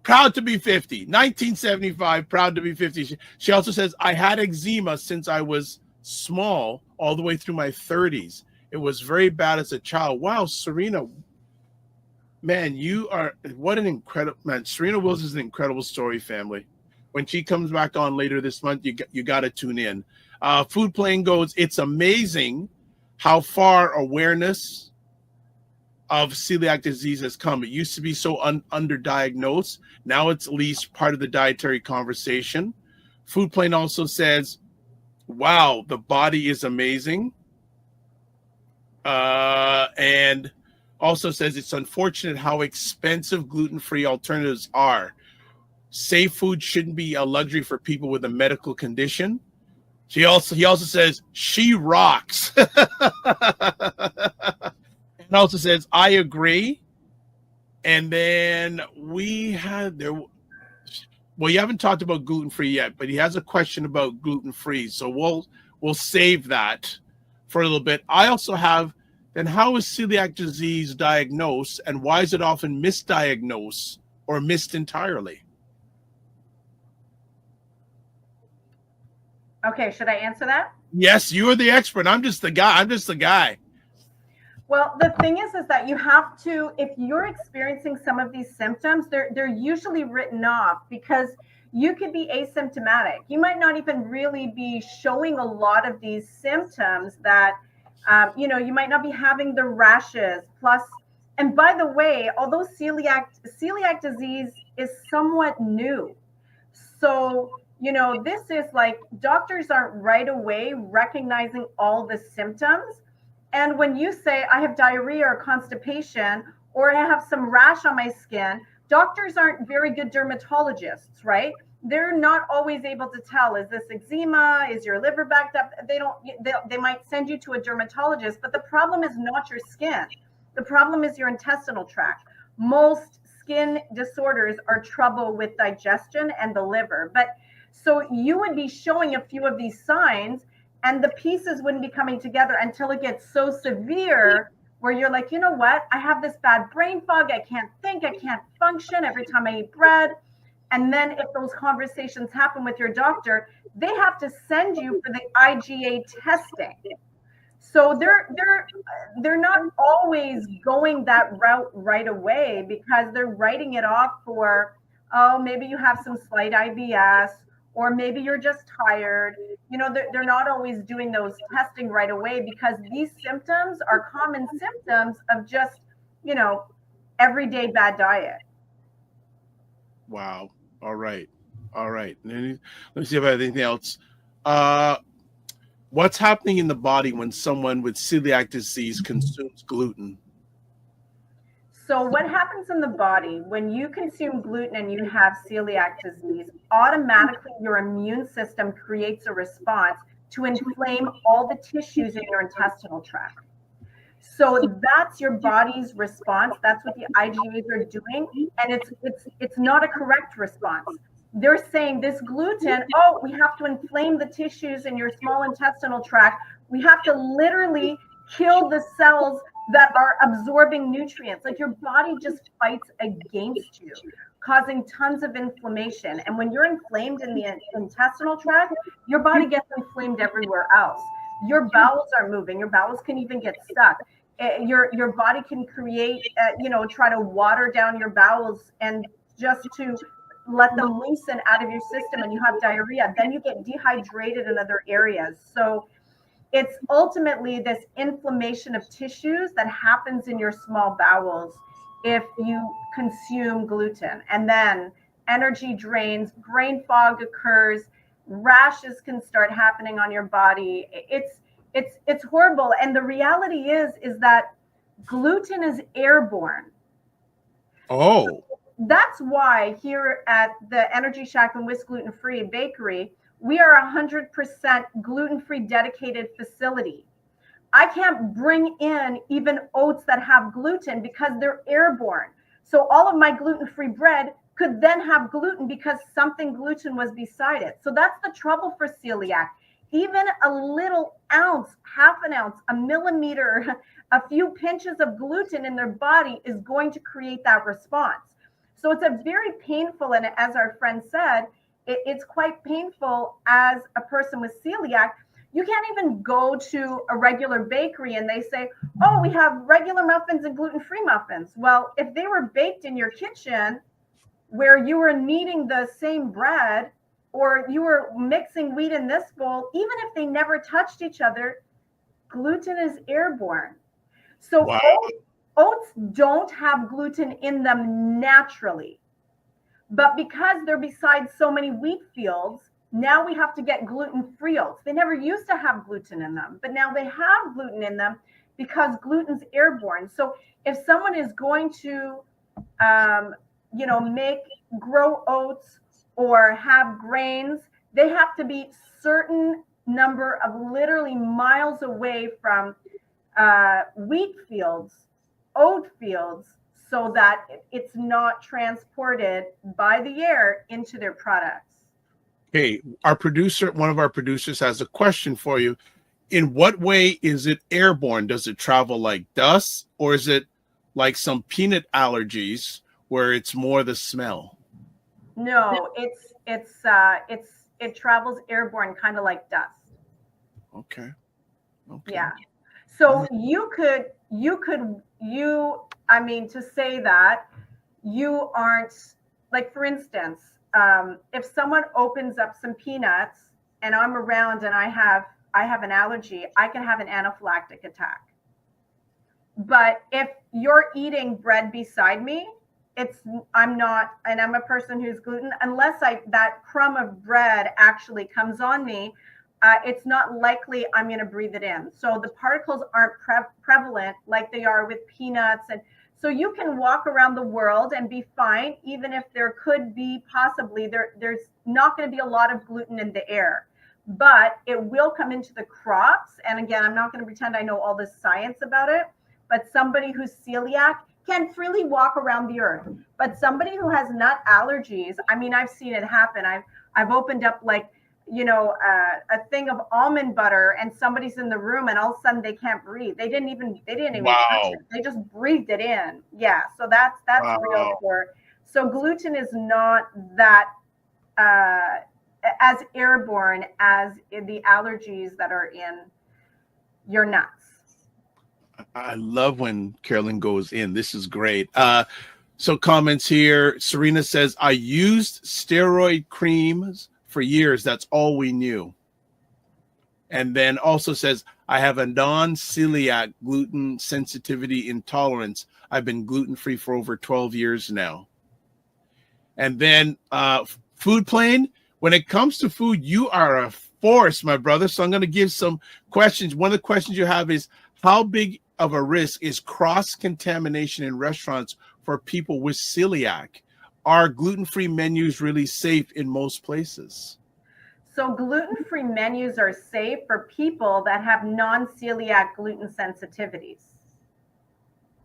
proud to be 50. 1975, proud to be 50. She also says, I had eczema since I was small all the way through my 30s. It was very bad as a child. Wow, Serena, man, what an incredible man. Serena Wills is an incredible story, family. When she comes back on later this month, you got to tune in. Food Plane goes, it's amazing how far awareness of celiac disease has come. It used to be so underdiagnosed. Now it's at least part of the dietary conversation. Food Plane also says, wow, the body is amazing. And also says it's unfortunate how expensive gluten-free alternatives are. Safe food shouldn't be a luxury for people with a medical condition. He also says she rocks. And also says I agree. And then we had there. Well, you haven't talked about gluten-free yet, but he has a question about gluten-free. So we'll save that for a little bit. I also have, then how is celiac disease diagnosed, and why is it often misdiagnosed or missed entirely? Okay, should I answer that? Yes, you are the expert. I'm just the guy. Well, the thing is that you have to, if you're experiencing some of these symptoms, they're usually written off because you could be asymptomatic. You might not even really be showing a lot of these symptoms that, you might not be having the rashes. Plus, and by the way, although celiac disease is somewhat new, so this is like doctors aren't right away recognizing all the symptoms. And when you say I have diarrhea or constipation, or I have some rash on my skin, doctors aren't very good dermatologists, right? They're not always able to tell, is this eczema? Is your liver backed up? They might send you to a dermatologist, but the problem is not your skin. The problem is your intestinal tract. Most skin disorders are trouble with digestion and the liver. But so you would be showing a few of these signs, and the pieces wouldn't be coming together until it gets so severe where you're like, you know what? I have this bad brain fog. I can't think. I can't function every time I eat bread. And then if those conversations happen with your doctor, they have to send you for the IgA testing. So they're not always going that route right away because they're writing it off for, oh, maybe you have some slight IBS, or maybe you're just tired. They're not always doing those testing right away because these symptoms are common symptoms of just, everyday bad diet. Wow. All right. Let me see if I have anything else. What's happening in the body when someone with celiac disease consumes gluten? So what happens in the body when you consume gluten and you have celiac disease, automatically your immune system creates a response to inflame all the tissues in your intestinal tract. So that's your body's response. That's what the IgAs are doing. And it's not a correct response. They're saying this gluten, oh, we have to inflame the tissues in your small intestinal tract. We have to literally kill the cells that are absorbing nutrients. Like your body just fights against you, causing tons of inflammation. And when you're inflamed in the intestinal tract, your body gets inflamed everywhere else. Your bowels are moving. Your bowels can even get stuck. Your body can create, try to water down your bowels and just to let them loosen out of your system, and you have diarrhea. Then you get dehydrated in other areas. So it's ultimately this inflammation of tissues that happens in your small bowels if you consume gluten. And then energy drains, brain fog occurs, rashes can start happening on your body. It's horrible. And the reality is that gluten is airborne. Oh. That's why here at the Energy Shack and Whisk Gluten Free Bakery, we are 100% gluten-free dedicated facility. I can't bring in even oats that have gluten because they're airborne. So all of my gluten-free bread could then have gluten because something gluten was beside it. So that's the trouble for celiac. Even a little ounce, half an ounce, a millimeter, a few pinches of gluten in their body is going to create that response. So it's a very painful, and as our friend said, it's quite painful as a person with celiac. You can't even go to a regular bakery and they say, oh, we have regular muffins and gluten-free muffins. Well, if they were baked in your kitchen where you were kneading the same bread, or you were mixing wheat in this bowl, even if they never touched each other, gluten is airborne. So wow. Oats don't have gluten in them naturally. But because they're beside so many wheat fields, now we have to get gluten-free oats. They never used to have gluten in them, but now they have gluten in them because gluten's airborne. So if someone is going to, grow oats or have grains, they have to be certain number of literally miles away from wheat fields, oat fields, so that it's not transported by the air into their products. Okay, one of our producers has a question for you. In what way is it airborne? Does it travel like dust, or is it like some peanut allergies where it's more the smell? No, it travels airborne, kind of like dust. Okay. Yeah. So to say that you aren't, like, for instance, if someone opens up some peanuts and I'm around and I have an allergy, I can have an anaphylactic attack. But if you're eating bread beside me, I'm not, and I'm a person who's gluten, unless that crumb of bread actually comes on me, it's not likely I'm going to breathe it in. So the particles aren't prevalent like they are with peanuts. And so you can walk around the world and be fine, even if there could be possibly, there's not going to be a lot of gluten in the air, but it will come into the crops. And again, I'm not going to pretend I know all the science about it, but somebody who's celiac can freely walk around the earth. But somebody who has nut allergies, I mean, I've seen it happen. I've opened up a thing of almond butter and somebody's in the room and all of a sudden they can't breathe. They didn't even Wow. touch it. They just breathed it in. Yeah. So that's Wow. real for. So gluten is not that as airborne as the allergies that are in your nuts. I love when Carolyn goes in. This is great. So comments here. Serena says, I used steroid creams for years. That's all we knew. And then also says, I have a non-celiac gluten sensitivity intolerance. I've been gluten-free for over 12 years now. And then Food Plane, when it comes to food, you are a force, my brother. So I'm going to give some questions. One of the questions you have is, how big of a risk is cross-contamination in restaurants for people with celiac? Are gluten-free menus really safe in most places? So gluten-free menus are safe for people that have non-celiac gluten sensitivities.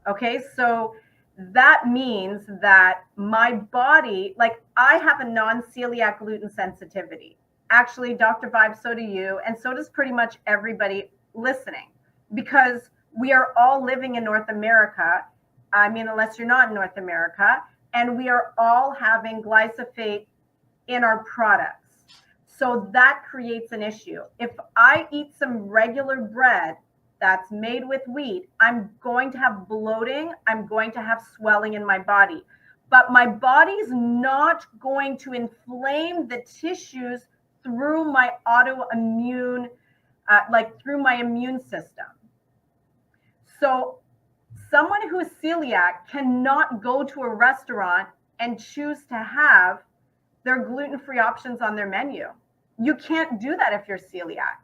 Okay, so that means that my body, like, I have a non-celiac gluten sensitivity. Actually, Dr. Vibe, so do you, and so does pretty much everybody listening, because we are all living in North America. I mean, unless you're not in North America, and we are all having glyphosate in our products. So that creates an issue. If I eat some regular bread that's made with wheat, I'm going to have bloating, I'm going to have swelling in my body. But my body's not going to inflame the tissues through my autoimmune, through my immune system. So someone who's celiac cannot go to a restaurant and choose to have their gluten-free options on their menu. You can't do that if you're celiac.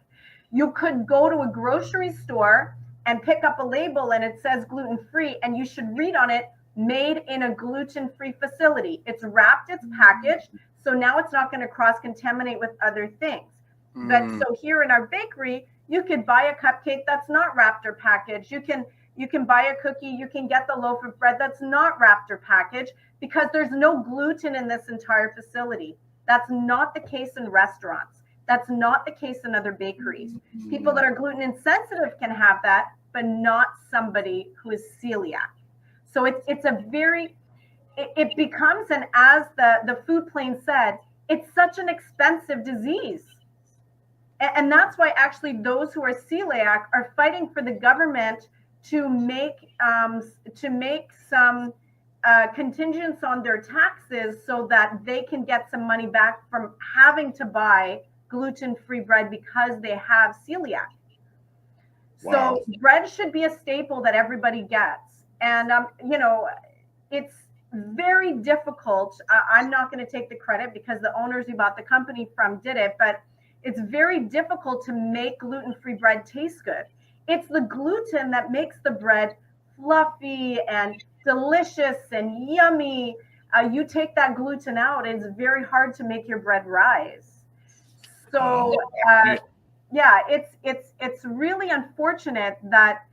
You could go to a grocery store and pick up a label and it says gluten-free, and you should read on it, made in a gluten-free facility. It's wrapped, it's packaged, so now it's not going to cross-contaminate with other things. But so here in our bakery, you could buy a cupcake that's not wrapped or packaged. You can buy a cookie, you can get the loaf of bread that's not wrapped or packaged, because there's no gluten in this entire facility. That's not the case in restaurants. That's not the case in other bakeries. People that are gluten insensitive can have that, but not somebody who is celiac. So it's a very, it becomes, and as the food plane said, it's such an expensive disease. And that's why actually those who are celiac are fighting for the government to make some contingents on their taxes so that they can get some money back from having to buy gluten-free bread because they have celiac. Wow. So bread should be a staple that everybody gets. And, it's very difficult. I'm not going to take the credit because the owners who bought the company from did it, but it's very difficult to make gluten-free bread taste good. It's the gluten that makes the bread fluffy and delicious and yummy. You take that gluten out, it's very hard to make your bread rise. So, it's really unfortunate that,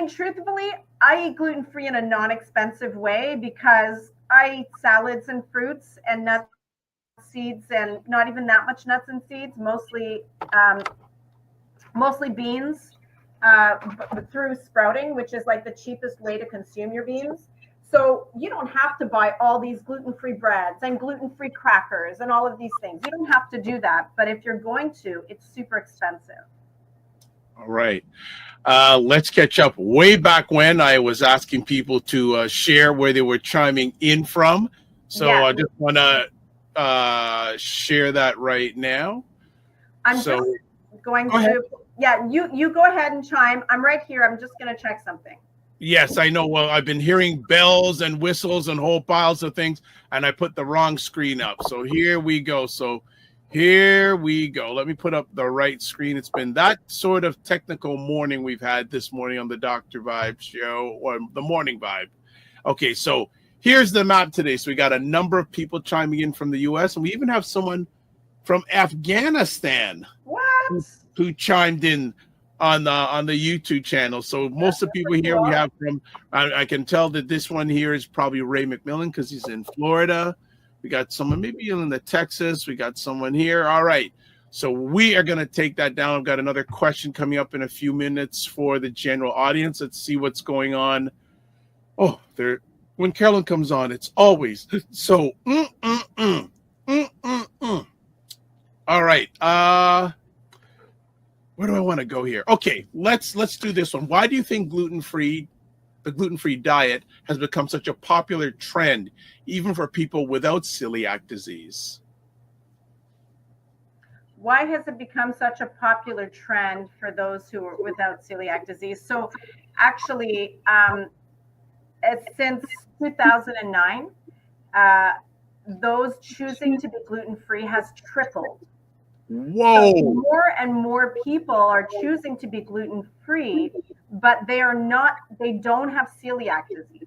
truthfully, I eat gluten-free in a non-expensive way because I eat salads and fruits and nuts, seeds, and not even that much nuts and seeds, mostly beans through sprouting, which is like the cheapest way to consume your beans. So you don't have to buy all these gluten-free breads and gluten-free crackers and all of these things. You don't have to do that. But if you're going to, it's super expensive. All right. Let's catch up. Way back when I was asking people to share where they were chiming in from. So yeah. I just want to share that right now. I'm just going to, you go ahead and chime. I'm right here. I'm just going to check something. Yes, I know. Well, I've been hearing bells and whistles and whole piles of things, and I put the wrong screen up. So here we go. Let me put up the right screen. It's been that sort of technical morning we've had this morning on the Dr. Vibe show, or the Morning Vibe. Okay, so here's the map today. So we got a number of people chiming in from the U.S., and we even have someone from Afghanistan who chimed in on the YouTube channel. So most of the people here we have from, I can tell that this one here is probably Ray McMillan because he's in Florida. We got someone maybe in the Texas. We got someone here. All right. So we are going to take that down. I've got another question coming up in a few minutes for the general audience. Let's see what's going on. Oh, when Carolyn comes on, it's always so. All right. Where do I want to go here? Okay, let's do this one. Why do you think the gluten-free diet has become such a popular trend, even for people without celiac disease? Why has it become such a popular trend for those who are without celiac disease? So actually, since 2009, those choosing to be gluten-free has tripled. Whoa. So more and more people are choosing to be gluten-free, but they don't have celiac disease.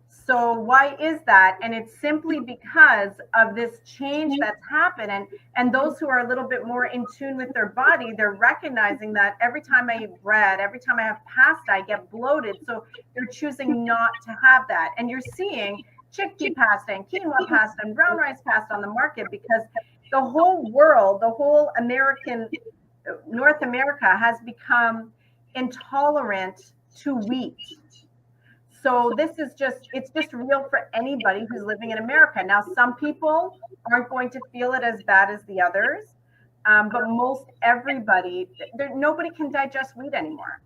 So why is that? And it's simply because of this change that's happened. And those who are a little bit more in tune with their body, they're recognizing that every time I eat bread, every time I have pasta, I get bloated. So they're choosing not to have that. And you're seeing chickpea pasta and quinoa pasta and brown rice pasta on the market because the whole world, the whole North America has become intolerant to wheat. So it's just real for anybody who's living in America. Now, some people aren't going to feel it as bad as the others, But most everybody, nobody can digest wheat anymore.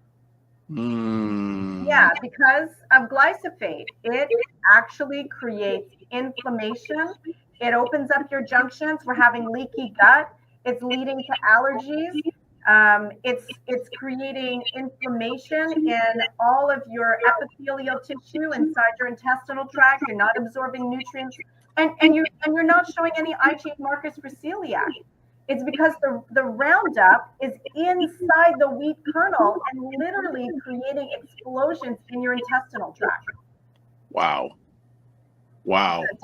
Yeah, because of glyphosate. It actually creates inflammation. It opens up your junctions. We're having leaky gut. It's leading to allergies. It's creating inflammation in all of your epithelial tissue inside your intestinal tract. You're not absorbing nutrients, and you're not showing any IgA markers for celiac. It's because the Roundup is inside the wheat kernel and literally creating explosions in your intestinal tract. Wow.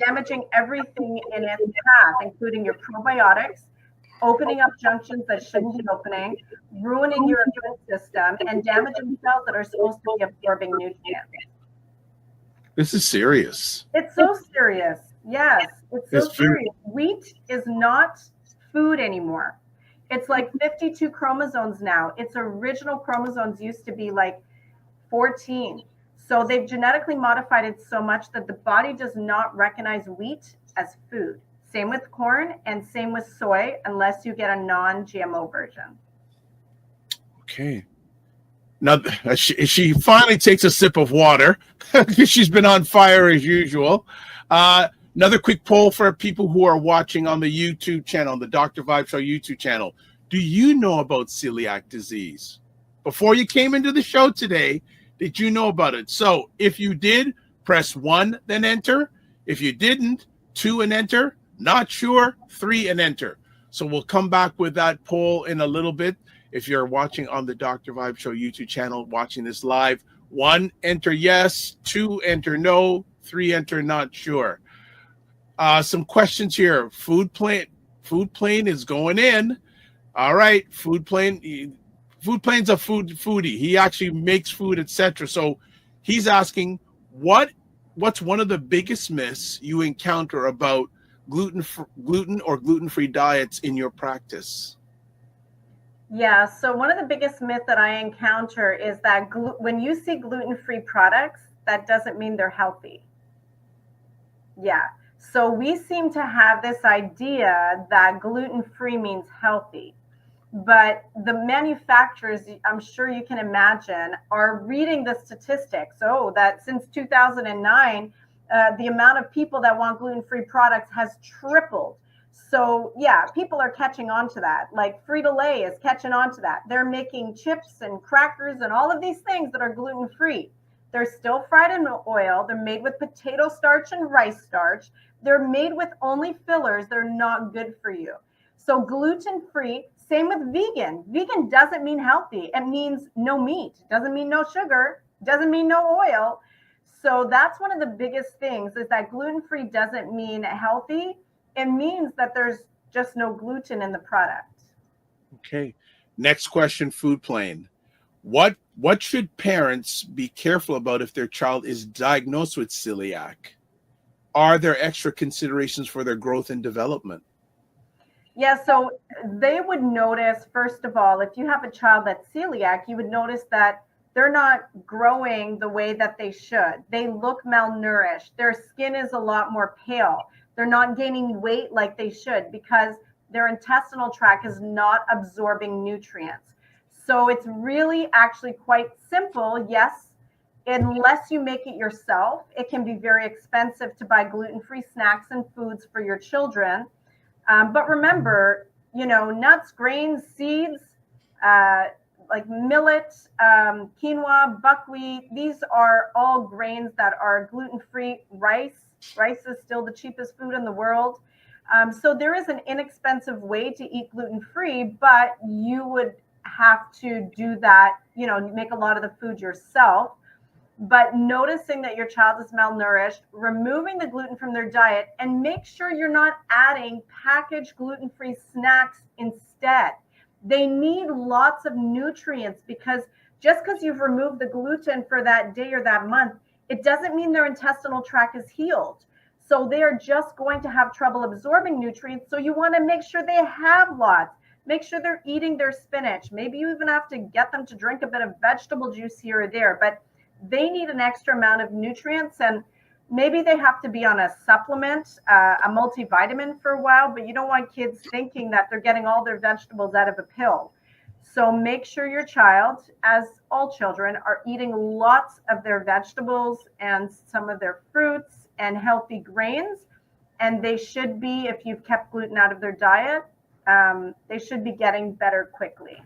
Damaging everything in its path, including your probiotics, opening up junctions that shouldn't be opening, ruining your immune system, and damaging cells that are supposed to be absorbing nutrients. This is serious. It's so serious. Yes, it's so serious. Wheat is not food anymore. It's like 52 chromosomes now. Its original chromosomes used to be like 14. So they've genetically modified it so much that the body does not recognize wheat as food. Same with corn and same with soy, unless you get a non-GMO version. Okay. Now, she finally takes a sip of water because she's been on fire as usual. Another quick poll for people who are watching on the YouTube channel, the Dr. Vibe Show YouTube channel. Do you know about celiac disease? Before you came into the show today, did you know about it? So if you did, press 1, then enter. If you didn't, 2 and enter. Not sure, 3 and enter. So we'll come back with that poll in a little bit. If you're watching on the Dr. Vibe Show YouTube channel, watching this live, 1, enter yes, 2, enter no, 3, enter not sure. Some questions here. Food plane is going in. All right, Food plane's a foodie. He actually makes food, etc. So he's asking, what's one of the biggest myths you encounter about gluten or gluten-free diets in your practice? Yeah, so one of the biggest myths that I encounter is that when you see gluten-free products, that doesn't mean they're healthy. Yeah, so we seem to have this idea that gluten-free means healthy. But the manufacturers, I'm sure you can imagine, are reading the statistics. Oh, that since 2009, the amount of people that want gluten-free products has tripled. So yeah, people are catching on to that. Like Frito-Lay is catching on to that. They're making chips and crackers and all of these things that are gluten-free. They're still fried in oil. They're made with potato starch and rice starch. They're made with only fillers. They're not good for you. So gluten-free, same with vegan. Vegan doesn't mean healthy. It means no meat. It doesn't mean no sugar. It doesn't mean no oil. So that's one of the biggest things, is that gluten-free doesn't mean healthy. It means that there's just no gluten in the product. Okay. Next question, Food Plane. What should parents be careful about if their child is diagnosed with celiac? Are there extra considerations for their growth and development? Yeah, so they would notice, first of all, if you have a child that's celiac, you would notice that they're not growing the way that they should. They look malnourished. Their skin is a lot more pale. They're not gaining weight like they should because their intestinal tract is not absorbing nutrients. So it's really actually quite simple. Yes, unless you make it yourself, it can be very expensive to buy gluten-free snacks and foods for your children. But remember, nuts, grains, seeds, like millet, quinoa, buckwheat, these are all grains that are gluten-free. Rice is still the cheapest food in the world. So there is an inexpensive way to eat gluten-free, but you would have to do that, make a lot of the food yourself. But noticing that your child is malnourished, removing the gluten from their diet, and make sure you're not adding packaged gluten-free snacks instead. They need lots of nutrients, because just because you've removed the gluten for that day or that month, it doesn't mean their intestinal tract is healed. So they are just going to have trouble absorbing nutrients. So you want to make sure they have lots. Make sure they're eating their spinach. Maybe you even have to get them to drink a bit of vegetable juice here or there, but they need an extra amount of nutrients. And maybe they have to be on a supplement, a multivitamin for a while, but you don't want kids thinking that they're getting all their vegetables out of a pill. So make sure your child, as all children, are eating lots of their vegetables and some of their fruits and healthy grains. And they should be, if you've kept gluten out of their diet, they should be getting better quickly.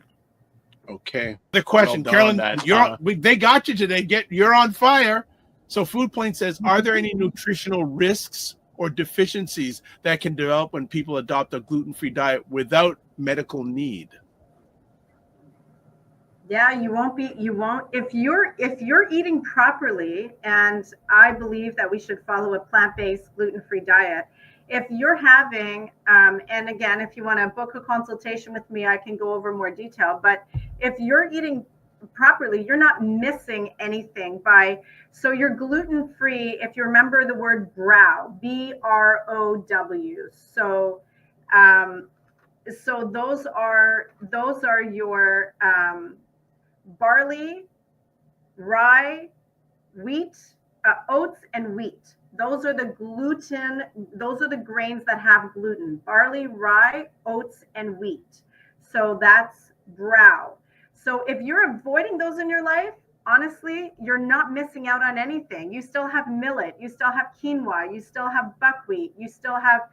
Okay. The question, Well done, Carolyn, they got you today. You're on fire. So Food Plane says, are there any nutritional risks or deficiencies that can develop when people adopt a gluten-free diet without medical need? Yeah, you won't if you're eating properly, and I believe that we should follow a plant-based gluten-free diet. If you're having, and again, if you want to book a consultation with me, I can go over more detail, but if you're eating properly, you're not missing anything so you're gluten-free. If you remember the word brow, BROW. So those are your barley, rye, wheat, oats, and wheat. Those are the grains that have gluten: barley, rye, oats, and wheat. So that's brow. So if you're avoiding those in your life, honestly, you're not missing out on anything. You still have millet, you still have quinoa, you still have buckwheat, you still have,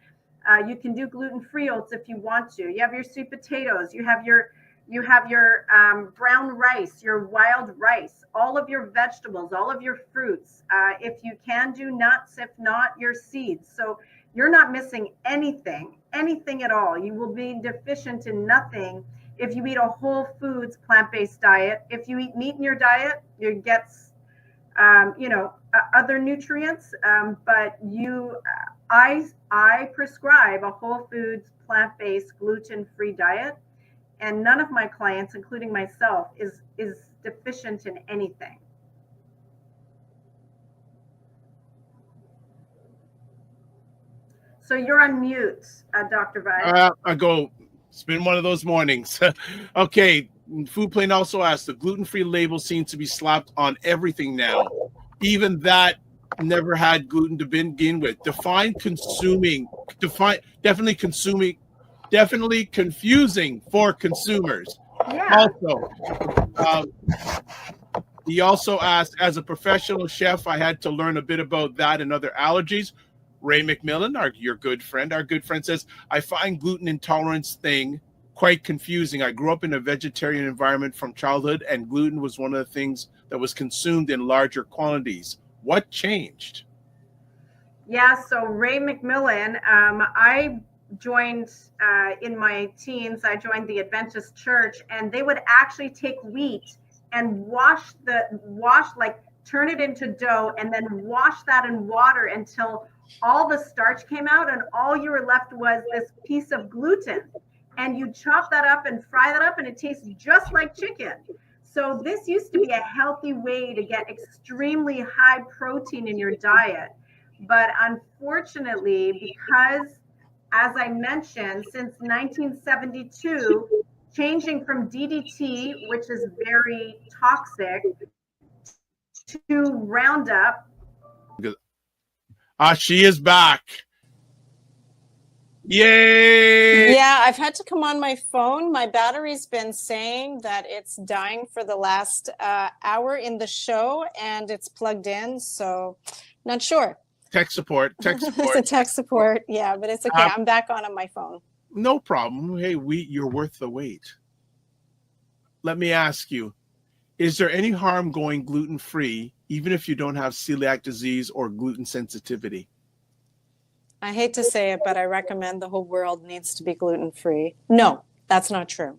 you can do gluten-free oats if you want to. You have your sweet potatoes, you have your brown rice, your wild rice, all of your vegetables, all of your fruits. If you can do nuts, if not, your seeds. So you're not missing anything at all. You will be deficient in nothing if you eat a whole foods plant-based diet. If you eat meat in your diet, you get other nutrients. But I prescribe a whole foods plant-based gluten-free diet. And none of my clients, including myself, is deficient in anything. So you're on mute, Dr. Vibe. It's been one of those mornings. Okay. Food Plane also asked, the gluten-free label seems to be slapped on everything now. Even that never had gluten to begin with. Definitely confusing for consumers. Yeah. Also, he also asked, as a professional chef, I had to learn a bit about that and other allergies. Ray McMillan, our good friend says, I find gluten intolerance thing quite confusing. I grew up in a vegetarian environment from childhood, and gluten was one of the things that was consumed in larger quantities. What changed? Yeah, so Ray McMillan, I joined in my teens, I joined the Adventist church, and they would actually take wheat and turn it into dough and then wash that in water until all the starch came out, and all you were left was this piece of gluten. And you chop that up and fry that up, and it tastes just like chicken. So this used to be a healthy way to get extremely high protein in your diet. But unfortunately, because, as I mentioned, since 1972, changing from DDT, which is very toxic, to Roundup. She is back. Yay! Yeah, I've had to come on my phone. My battery's been saying that it's dying for the last hour in the show, and it's plugged in, so not sure. Tech support. It's a tech support, yeah, but it's okay. I'm back on my phone. No problem. Hey, you're worth the wait. Let me ask you, is there any harm going gluten-free, even if you don't have celiac disease or gluten sensitivity? I hate to say it, but I recommend the whole world needs to be gluten-free. No, that's not true.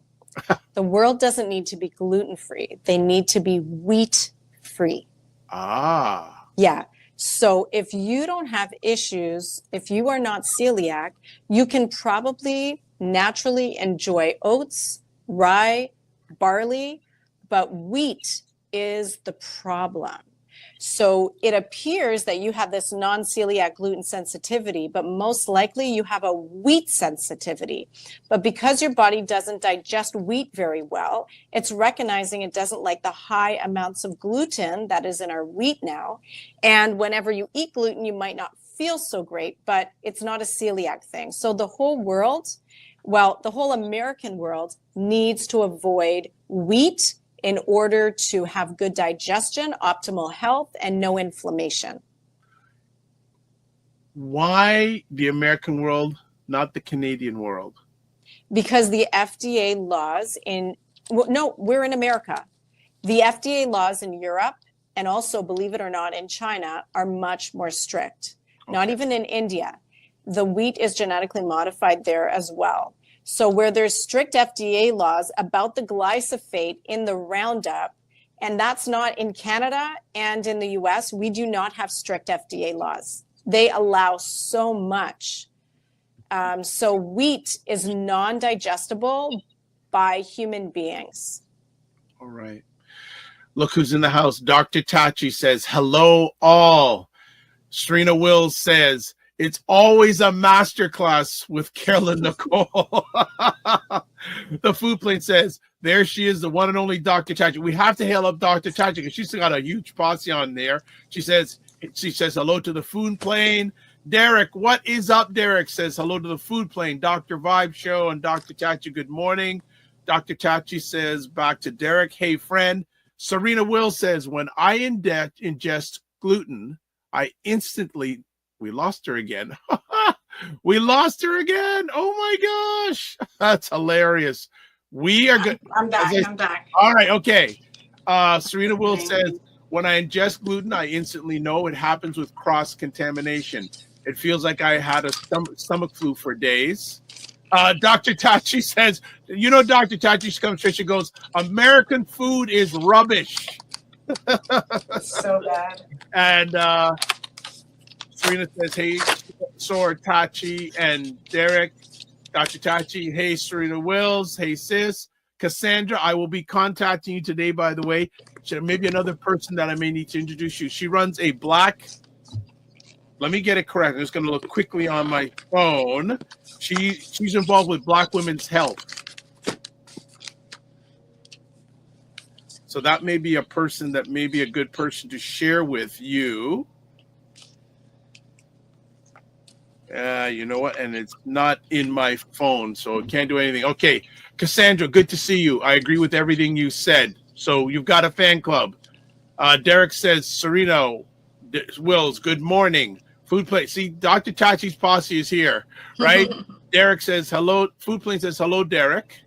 The world doesn't need to be gluten-free. They need to be wheat-free. Ah. Yeah. So if you don't have issues, if you are not celiac, you can probably naturally enjoy oats, rye, barley, but wheat is the problem. So it appears that you have this non-celiac gluten sensitivity, but most likely you have a wheat sensitivity. But because your body doesn't digest wheat very well, it's recognizing it doesn't like the high amounts of gluten that is in our wheat now. And whenever you eat gluten, you might not feel so great, but it's not a celiac thing. So the whole world, well, the whole American world needs to avoid wheat in order to have good digestion, optimal health, and no inflammation. Why the American world, not the Canadian world? Because the FDA laws no, we're in America. The FDA laws in Europe and also, believe it or not, in China are much more strict. Okay. Not even in India. The wheat is genetically modified there as well. So where there's strict FDA laws about the glyphosate in the Roundup, and that's not in Canada and in the US, we do not have strict FDA laws. They allow so much. So wheat is non-digestible by human beings. All right. Look who's in the house. Dr. Tachi says, hello all. Serena Wills says, it's always a masterclass with Carolyn Nichol. The food plate says, there she is, the one and only Dr. Tachi. We have to hail up Dr. Tachi because she's got a huge posse on there. She says hello to the food plane. Derek, what is up? Derek says hello to the food plane. Dr. Vibe Show and Dr. Tachi, good morning. Dr. Tachi says back to Derek, hey friend. Serena Will says, when I ingest gluten, I instantly, we lost her again. We lost her again. Oh my gosh. That's hilarious. We are good. I'm back. All right. Okay. Serena Will says, when I ingest gluten, I instantly know it happens with cross-contamination. It feels like I had a stomach flu for days. Dr. Tachi says, you know, Dr. Tachi comes, she goes, American food is rubbish. So bad. And Serena says, hey, Sor Tachi and Derek. Dr. Tachi, hey, Serena Wills, hey, sis. Cassandra, I will be contacting you today, by the way. Maybe another person that I may need to introduce you. She runs a black, let me get it correct. I'm just going to look quickly on my phone. She's involved with Black women's health. So that may be a person that may be a good person to share with you. You know what? And it's not in my phone, so I can't do anything. Okay, Cassandra, good to see you. I agree with everything you said. So you've got a fan club. Derek says, Serena Wills, good morning. Food plate. See, Dr. Tachi's posse is here, right? Derek says hello. Food plane says hello, Derek.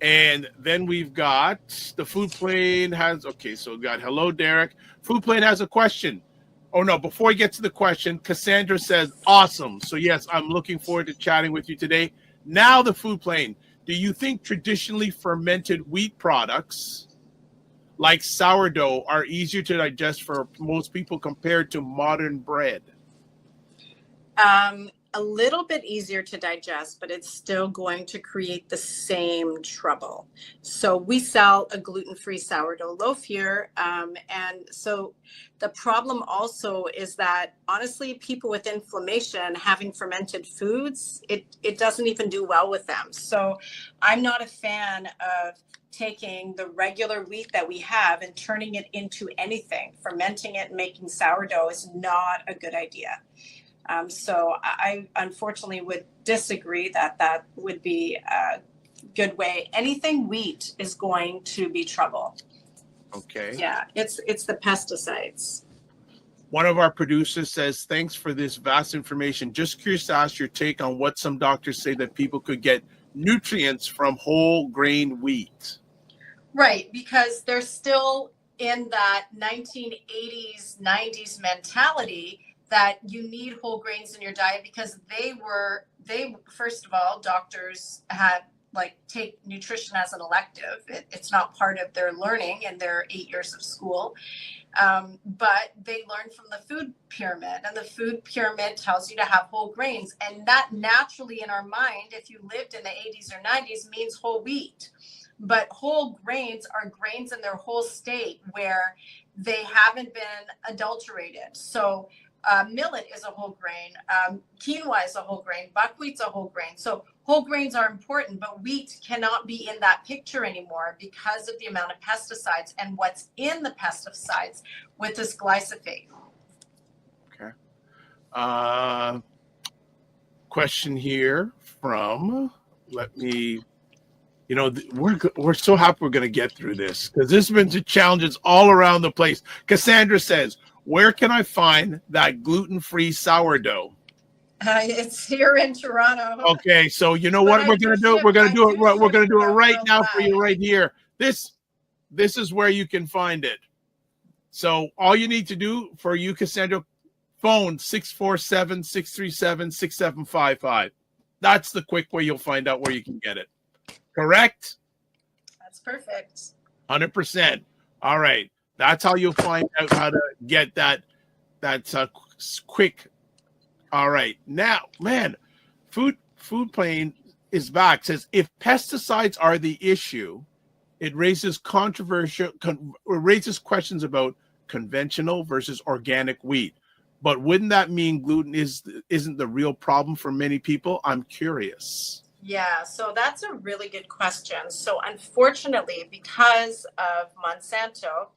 And then we've got the food plane has, okay, so we've got hello, Derek. Food plane has a question. Oh, no, before we get to the question, Cassandra says, awesome. So, yes, I'm looking forward to chatting with you today. Now the food plane. Do you think traditionally fermented wheat products like sourdough are easier to digest for most people compared to modern bread? A little bit easier to digest, but it's still going to create the same trouble. So we sell a gluten-free sourdough loaf here. And so the problem also is that, honestly, people with inflammation having fermented foods, it doesn't even do well with them. So I'm not a fan of taking the regular wheat that we have and turning it into anything. Fermenting it and making sourdough is not a good idea. So I unfortunately would disagree that would be a good way. Anything wheat is going to be trouble. Okay. Yeah, it's the pesticides. One of our producers says, thanks for this vast information. Just curious to ask your take on what some doctors say that people could get nutrients from whole grain wheat. Right, because they're still in that 1980s, 90s mentality that you need whole grains in your diet because they first of all, doctors had take nutrition as an elective. It's not part of their learning in their 8 years of school. But they learned from the food pyramid, and the food pyramid tells you to have whole grains. And that naturally in our mind, if you lived in the 80s or 90s, means whole wheat. But whole grains are grains in their whole state where they haven't been adulterated. So millet is a whole grain, quinoa is a wheat grain, buckwheat's a whole grain. So whole grains are important, but wheat cannot be in that picture anymore because of the amount of pesticides and what's in the pesticides with this glyphosate. Okay. Question here from, we're so happy we're going to get through this because there's been challenges all around the place. Cassandra says, where can I find that gluten-free sourdough? It's here in Toronto. Okay, so you know what we're going to do? We're going to do it. We're going to do it right now for you, right here. This is where you can find it. So all you need to do for you, Cassandra, phone 647-637-6755. That's the quick way you'll find out where you can get it. Correct? That's perfect. 100%. All right. That's how you'll find out how to get that quick. All right. Now, man, Food Plane is back. Says if pesticides are the issue, it raises questions about conventional versus organic wheat. But wouldn't that mean gluten isn't the real problem for many people? I'm curious. Yeah, so that's a really good question. So unfortunately, because of Monsanto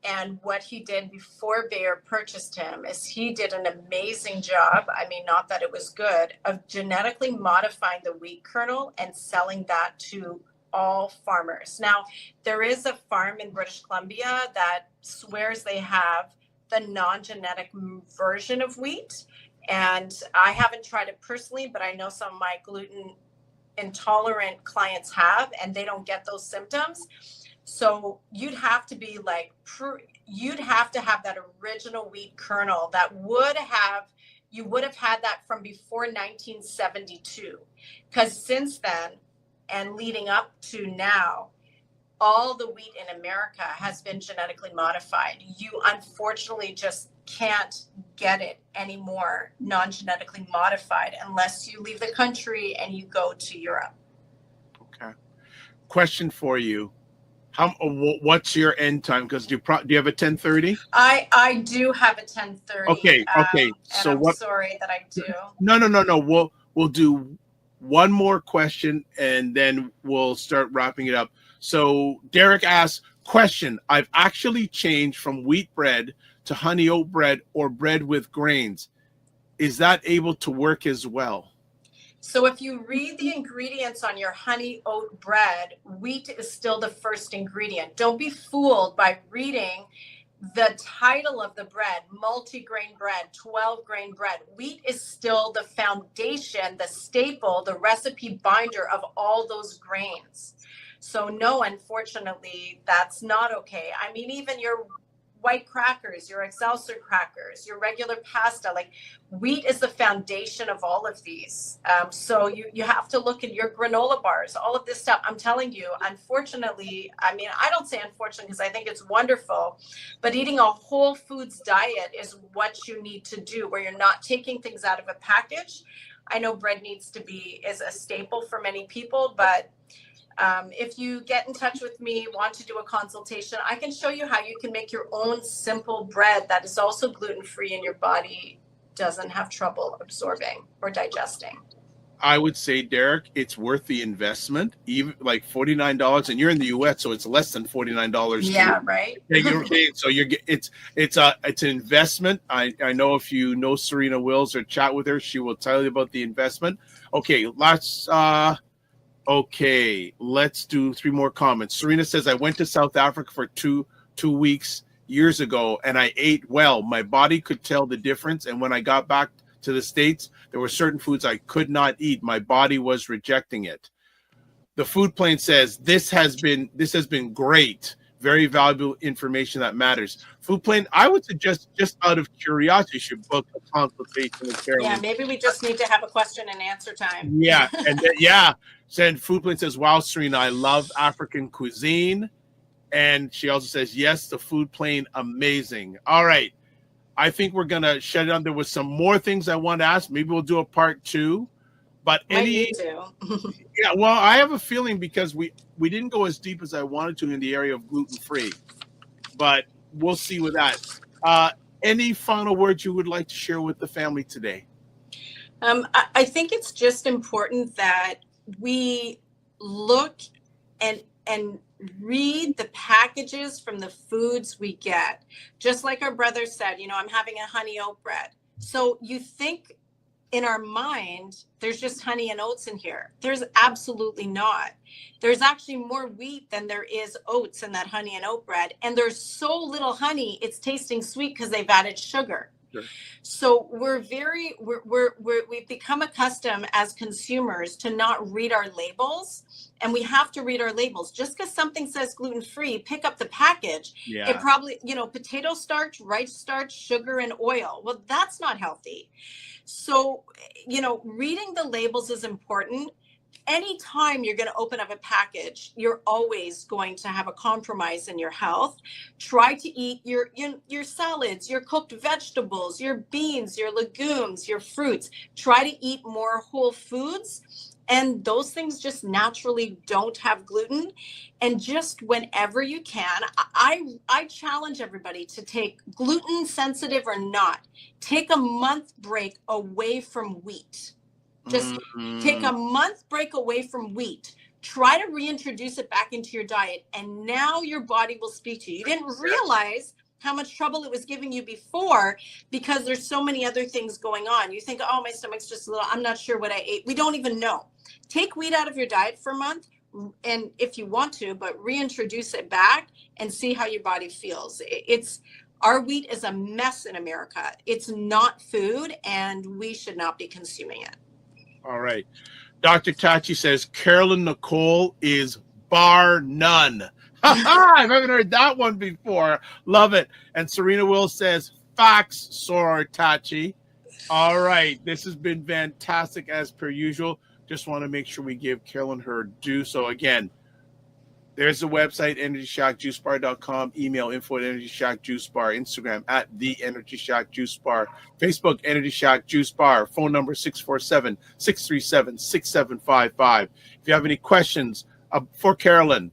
and what he did before Bayer purchased him, is he did an amazing job. I mean, not that it was good, of genetically modifying the wheat kernel and selling that to all farmers. Now, there is a farm in British Columbia that swears they have the non-genetic version of wheat. And I haven't tried it personally, but I know some of my gluten intolerant clients have, and they don't get those symptoms. So you'd have to be like, you'd have to have that original wheat kernel that you would have had that from before 1972. Because since then, and leading up to now, all the wheat in America has been genetically modified. You unfortunately just can't get it anymore non-genetically modified unless you leave the country and you go to Europe. Okay. Question for you. What's your end time? Because do you have a 10:30? I do have a 10:30. Okay. So I'm sorry that I do. No. We'll do one more question and then we'll start wrapping it up. So Derek asks, question, I've actually changed from wheat bread to honey oat bread or bread with grains. Is that able to work as well? So if you read the ingredients on your honey oat bread, wheat is still the first ingredient. Don't be fooled by reading the title of the bread, multi-grain bread, 12-grain bread. Wheat is still the foundation, the staple, the recipe binder of all those grains. So no, unfortunately, that's not okay. I mean, even your white crackers, your Excelsior crackers, your regular pasta, like wheat is the foundation of all of these. So you have to look at your granola bars, all of this stuff. I'm telling you, unfortunately, I mean, I don't say unfortunately because I think it's wonderful, but eating a whole foods diet is what you need to do where you're not taking things out of a package. I know bread is a staple for many people, but if you get in touch with me, want to do a consultation, I can show you how you can make your own simple bread that is also gluten-free and your body doesn't have trouble absorbing or digesting. I would say, Derek, it's worth the investment, even like $49, and you're in the US, so it's less than $49. Yeah, right. So it's an investment. I know if you know Serena Wills or chat with her, she will tell you about the investment. Okay, let's do 3 more comments. Serena says, I went to South Africa for two weeks years ago and I ate well. My body could tell the difference. And when I got back to the States, there were certain foods I could not eat. My body was rejecting it. The Food Plane says, this has been great. Very valuable information that matters. Food Plane, I would suggest, just out of curiosity, you should book a consultation with Carolyn. Yeah, maybe we just need to have a question and answer time. Yeah, and then, Food Plane says, wow, Serena, I love African cuisine. And she also says, yes, the Food Plane, amazing. All right. I think we're going to shut it down. There was some more things I want to ask. Maybe we'll do a part 2. But Might any, need to. yeah, well, I have a feeling because we didn't go as deep as I wanted to in the area of gluten free, but we'll see with that. Any final words you would like to share with the family today? I think it's just important that we look and read the packages from the foods we get. Just like our brother said, I'm having a honey oat bread. So you think in our mind, there's just honey and oats in here. There's absolutely not. There's actually more wheat than there is oats in that honey and oat bread. And there's so little honey, it's tasting sweet because they've added sugar. Sure. So we've become accustomed as consumers to not read our labels, and we have to read our labels. Just because something says gluten-free, pick up the package. Yeah. It probably, potato starch, rice starch, sugar, and oil. Well, that's not healthy. So, reading the labels is important. Anytime you're going to open up a package, you're always going to have a compromise in your health. Try to eat your salads, your cooked vegetables, your beans, your legumes, your fruits. Try to eat more whole foods. And those things just naturally don't have gluten. And just whenever you can, I challenge everybody to take, gluten sensitive or not, take a month break away from wheat. Just take a month break away from wheat. Try to reintroduce it back into your diet. And now your body will speak to you. You didn't realize how much trouble it was giving you before because there's so many other things going on. You think, oh, my stomach's just a little, I'm not sure what I ate. We don't even know. Take wheat out of your diet for a month, and if you want to, but reintroduce it back and see how your body feels. Our wheat is a mess in America. It's not food, and we should not be consuming it. All right. Dr. Tachi says Carolyn Nichol is bar none. I haven't heard that one before. Love it. And Serena Will says facts, Sora Tachi. All right. This has been fantastic as per usual. Just want to make sure we give Carolyn her due. So again, there's the website, EnergyShackJuiceBar.com, email info@EnergyShackJuiceBar, Instagram @TheEnergyShackJuiceBar, Facebook Energy Shack Juice Bar, phone number 647-637-6755. If you have any questions for Carolyn,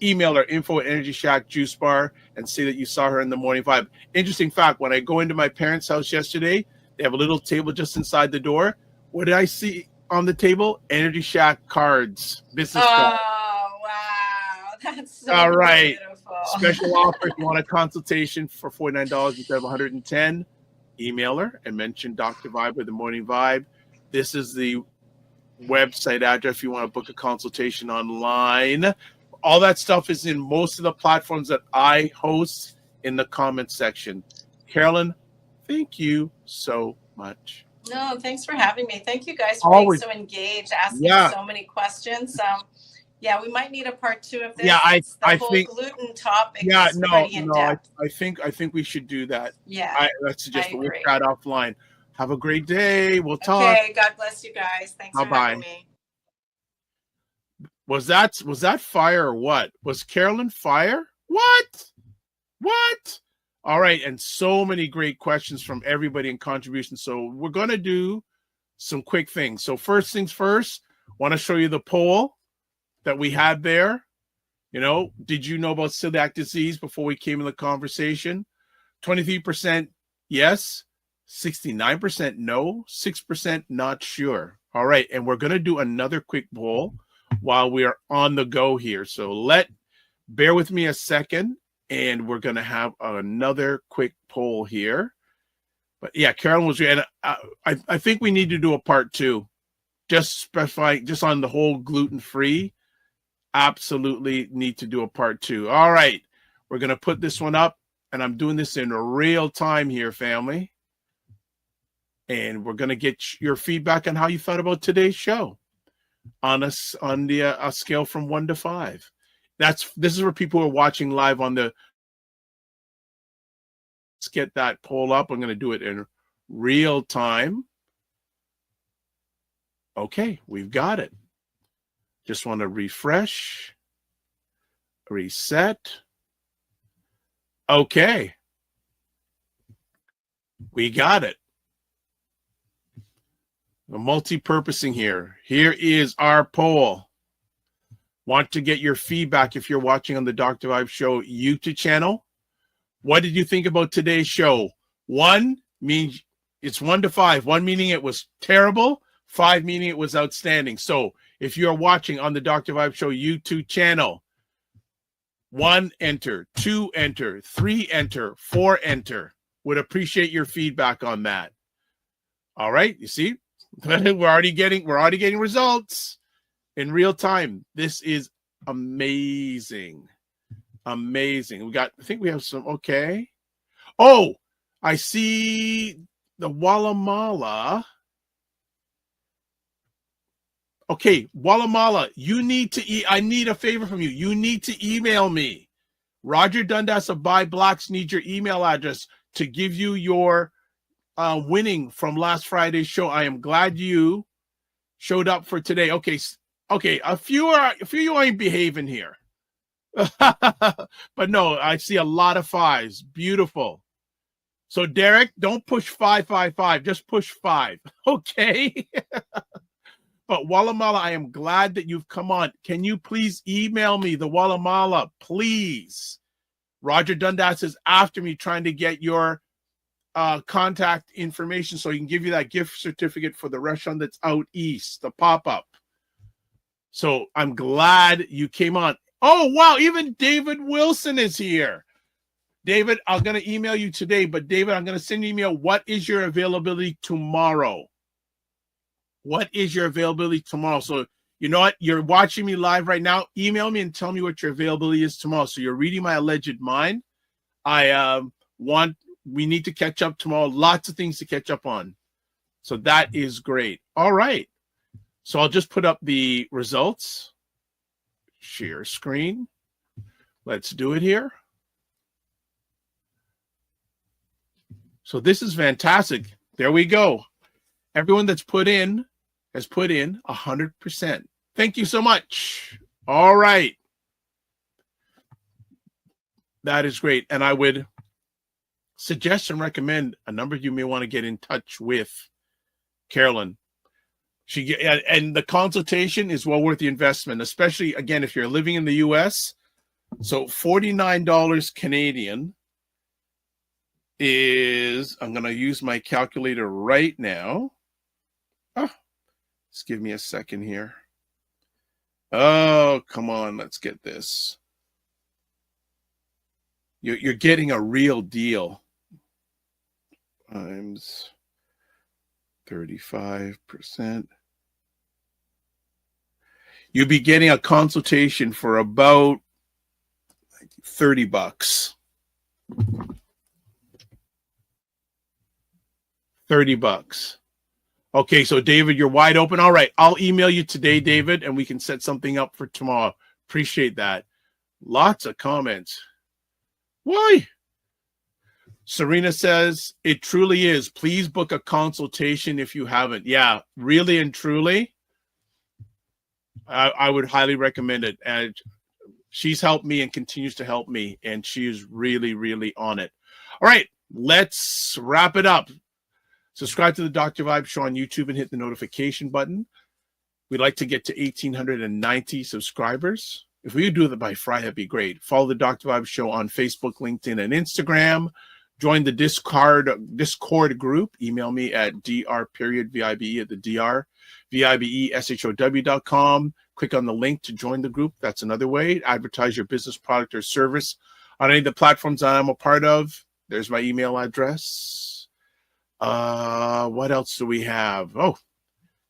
email her info@EnergyShackJuiceBar and say that you saw her in the Morning Vibe. Interesting fact, when I go into my parents' house yesterday, they have a little table just inside the door. What did I see on the table? Energy Shack cards, business cards. Oh, wow. That's so all right. beautiful. Special offer if you want a consultation for $49 instead of $110. Email her and mention Dr. Vibe or the Morning Vibe. This is the website address if you want to book a consultation online. All that stuff is in most of the platforms that I host in the comments section. Carolyn, thank you so much. No, thanks for having me. Thank you guys for Always. being so engaged, asking so many questions. Yeah, we might need a part 2 of this. Yeah, I whole think gluten topic. Yeah, is pretty in depth. I think we should do that. Yeah, that's just we'll chat offline. Have a great day. We'll talk. Okay, God bless you guys. Thanks for having me. Was that fire or what? Was Carolyn fire? What? All right, and so many great questions from everybody and contributions. So we're going to do some quick things. So first things first, want to show you the poll that we had there. Did you know about celiac disease before we came in the conversation? 23% yes, 69% no, 6% not sure. All right, and we're going to do another quick poll while we are on the go here. So bear with me a second, and we're going to have another quick poll here. But yeah, Carolyn was, and I think we need to do a part 2, just specifying just on the whole gluten-free. Absolutely need to do a part 2. All right, we're going to put this one up, and I'm doing this in real time here, family. And we're going to get your feedback on how you thought about today's show on a scale from 1 to 5. This is where people are watching live on the. Let's get that poll up. I'm going to do it in real time. Okay, we've got it. Just want to refresh, reset. Okay. We got it. We're multi-purposing here. Here is our poll. Want to get your feedback if you're watching on the Dr. Vibe Show YouTube channel. What did you think about today's show? 1 means it's 1 to 5. 1 meaning it was terrible. 5 meaning it was outstanding. So if you're watching on the Dr. Vibe Show YouTube channel, 1 enter, 2 enter, 3 enter, 4 enter. Would appreciate your feedback on that. All right, you see, we're already getting results in real time. This is amazing. Amazing. I think we have some, okay. Oh, I see the Wallamala. Okay, Wallamala, I need a favor from you. You need to email me. Roger Dundas of Buy Blacks needs your email address to give you your winning from last Friday's show. I am glad you showed up for today. Okay, a few you ain't behaving here. But no, I see a lot of 5s. Beautiful. So Derek, don't push 555, just push 5. Okay. But Wallamala, I am glad that you've come on. Can you please email me, the Wallamala, please? Roger Dundas is after me trying to get your contact information so he can give you that gift certificate for the restaurant that's out east, the pop-up. So I'm glad you came on. Oh, wow, even David Wilson is here. David, I'm going to email you today, but David, I'm going to send you an email. What is your availability tomorrow? What is your availability tomorrow? So you know what? You're watching me live right now. Email me and tell me what your availability is tomorrow. So you're reading my alleged mind. We need to catch up tomorrow. Lots of things to catch up on. So that is great. All right. So I'll just put up the results. Share screen. Let's do it here. So this is fantastic. There we go. Everyone that's put in has put in 100%. Thank you so much. All right. That is great. And I would suggest and recommend a number of you may want to get in touch with Carolyn. And the consultation is well worth the investment, especially, again, if you're living in the U.S. So $49 Canadian is, I'm going to use my calculator right now. Just give me a second here. Oh, come on. Let's get this. You're getting a real deal. Times 35%. You'll be getting a consultation for about $30. $30. Okay, so David, you're wide open. All right, I'll email you today, David, and we can set something up for tomorrow. Appreciate that. Lots of comments. Why? Serena says, it truly is. Please book a consultation if you haven't. Yeah, really and truly, I would highly recommend it. And she's helped me and continues to help me, and she is really, really on it. All right, let's wrap it up. Subscribe to the Dr. Vibe Show on YouTube and hit the notification button. We'd like to get to 1,890 subscribers. If we could do that by Friday, that'd be great. Follow the Dr. Vibe Show on Facebook, LinkedIn, and Instagram. Join the Discord group. Email me at dr.vibe at the drvibeshow.com. Click on the link to join the group. That's another way. Advertise your business, product, or service on any of the platforms I'm a part of. There's my email address. What else do we have? Oh,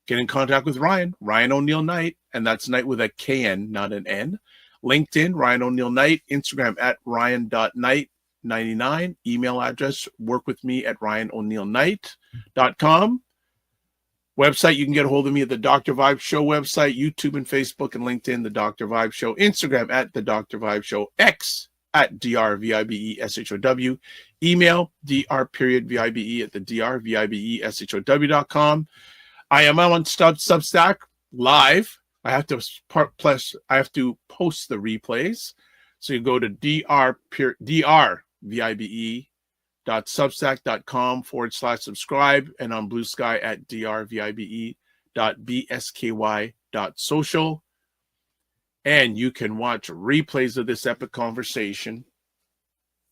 get in contact with Ryan O'Neill Knight, and that's Knight with a KN, not an N. LinkedIn, Ryan O'Neill Knight. Instagram at ryan.knight99. Email address, work with me at ryano'neillknight.com. Website, you can get a hold of me at the Dr. Vibe Show website, YouTube and Facebook and LinkedIn, the Dr. Vibe Show, Instagram at the Dr. Vibe Show, X at drvibeshow, email dr.vibe at the drvibeshow.com. I am on Substack live. I have to post the replays. So you go to drvibeshow.com drvibe.substack.com/subscribe and on Blue Sky at drvibe.bsky.social. And you can watch replays of this epic conversation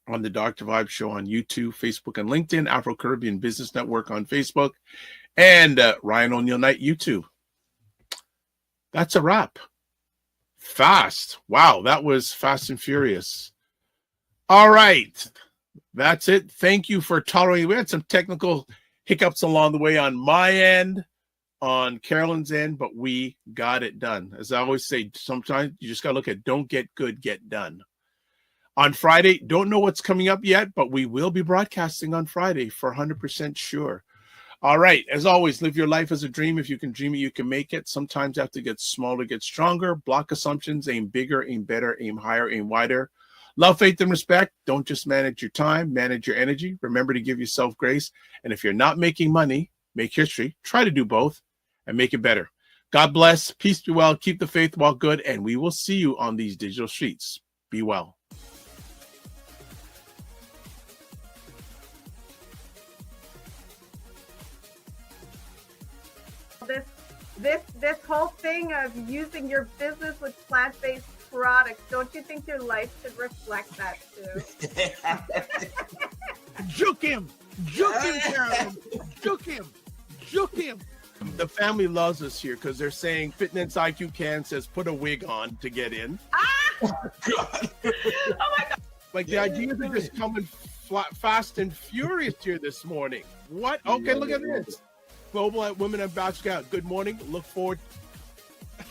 on the Dr. Vibe Show on YouTube, Facebook, and LinkedIn, Afro-Caribbean Business Network on Facebook, and Ryan O'Neill Knight YouTube. That's a wrap. Fast. Wow, that was fast and furious. All right. That's it. Thank you for tolerating. We had some technical hiccups along the way on my end, on Carolyn's end, but we got it done. As I always say, sometimes you just got to look at don't get good, get done. On Friday, don't know what's coming up yet, but we will be broadcasting on Friday for 100% sure. All right. As always, live your life as a dream. If you can dream it, you can make it. Sometimes you have to get smaller, get stronger. Block assumptions, aim bigger, aim better, aim higher, aim wider. Love, faith, and respect. Don't just manage your time, manage your energy. Remember to give yourself grace. And if you're not making money, make history. Try to do both and make it better. God bless. Peace be well. Keep the faith, walk good. And we will see you on these digital streets. Be well. This whole thing of using your business with plant-based products, don't you think your life should reflect that too? Juke him, Carolyn. Juke him. The family loves us here because they're saying Fitness IQ Can says put a wig on to get in. Oh my God. Like the ideas are just coming fast and furious here this morning. What? Okay, look at this. Global Women Ambassador. Good morning. Look forward.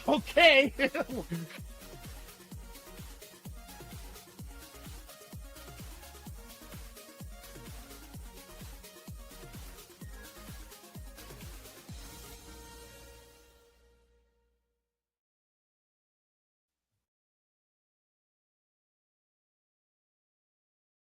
Okay.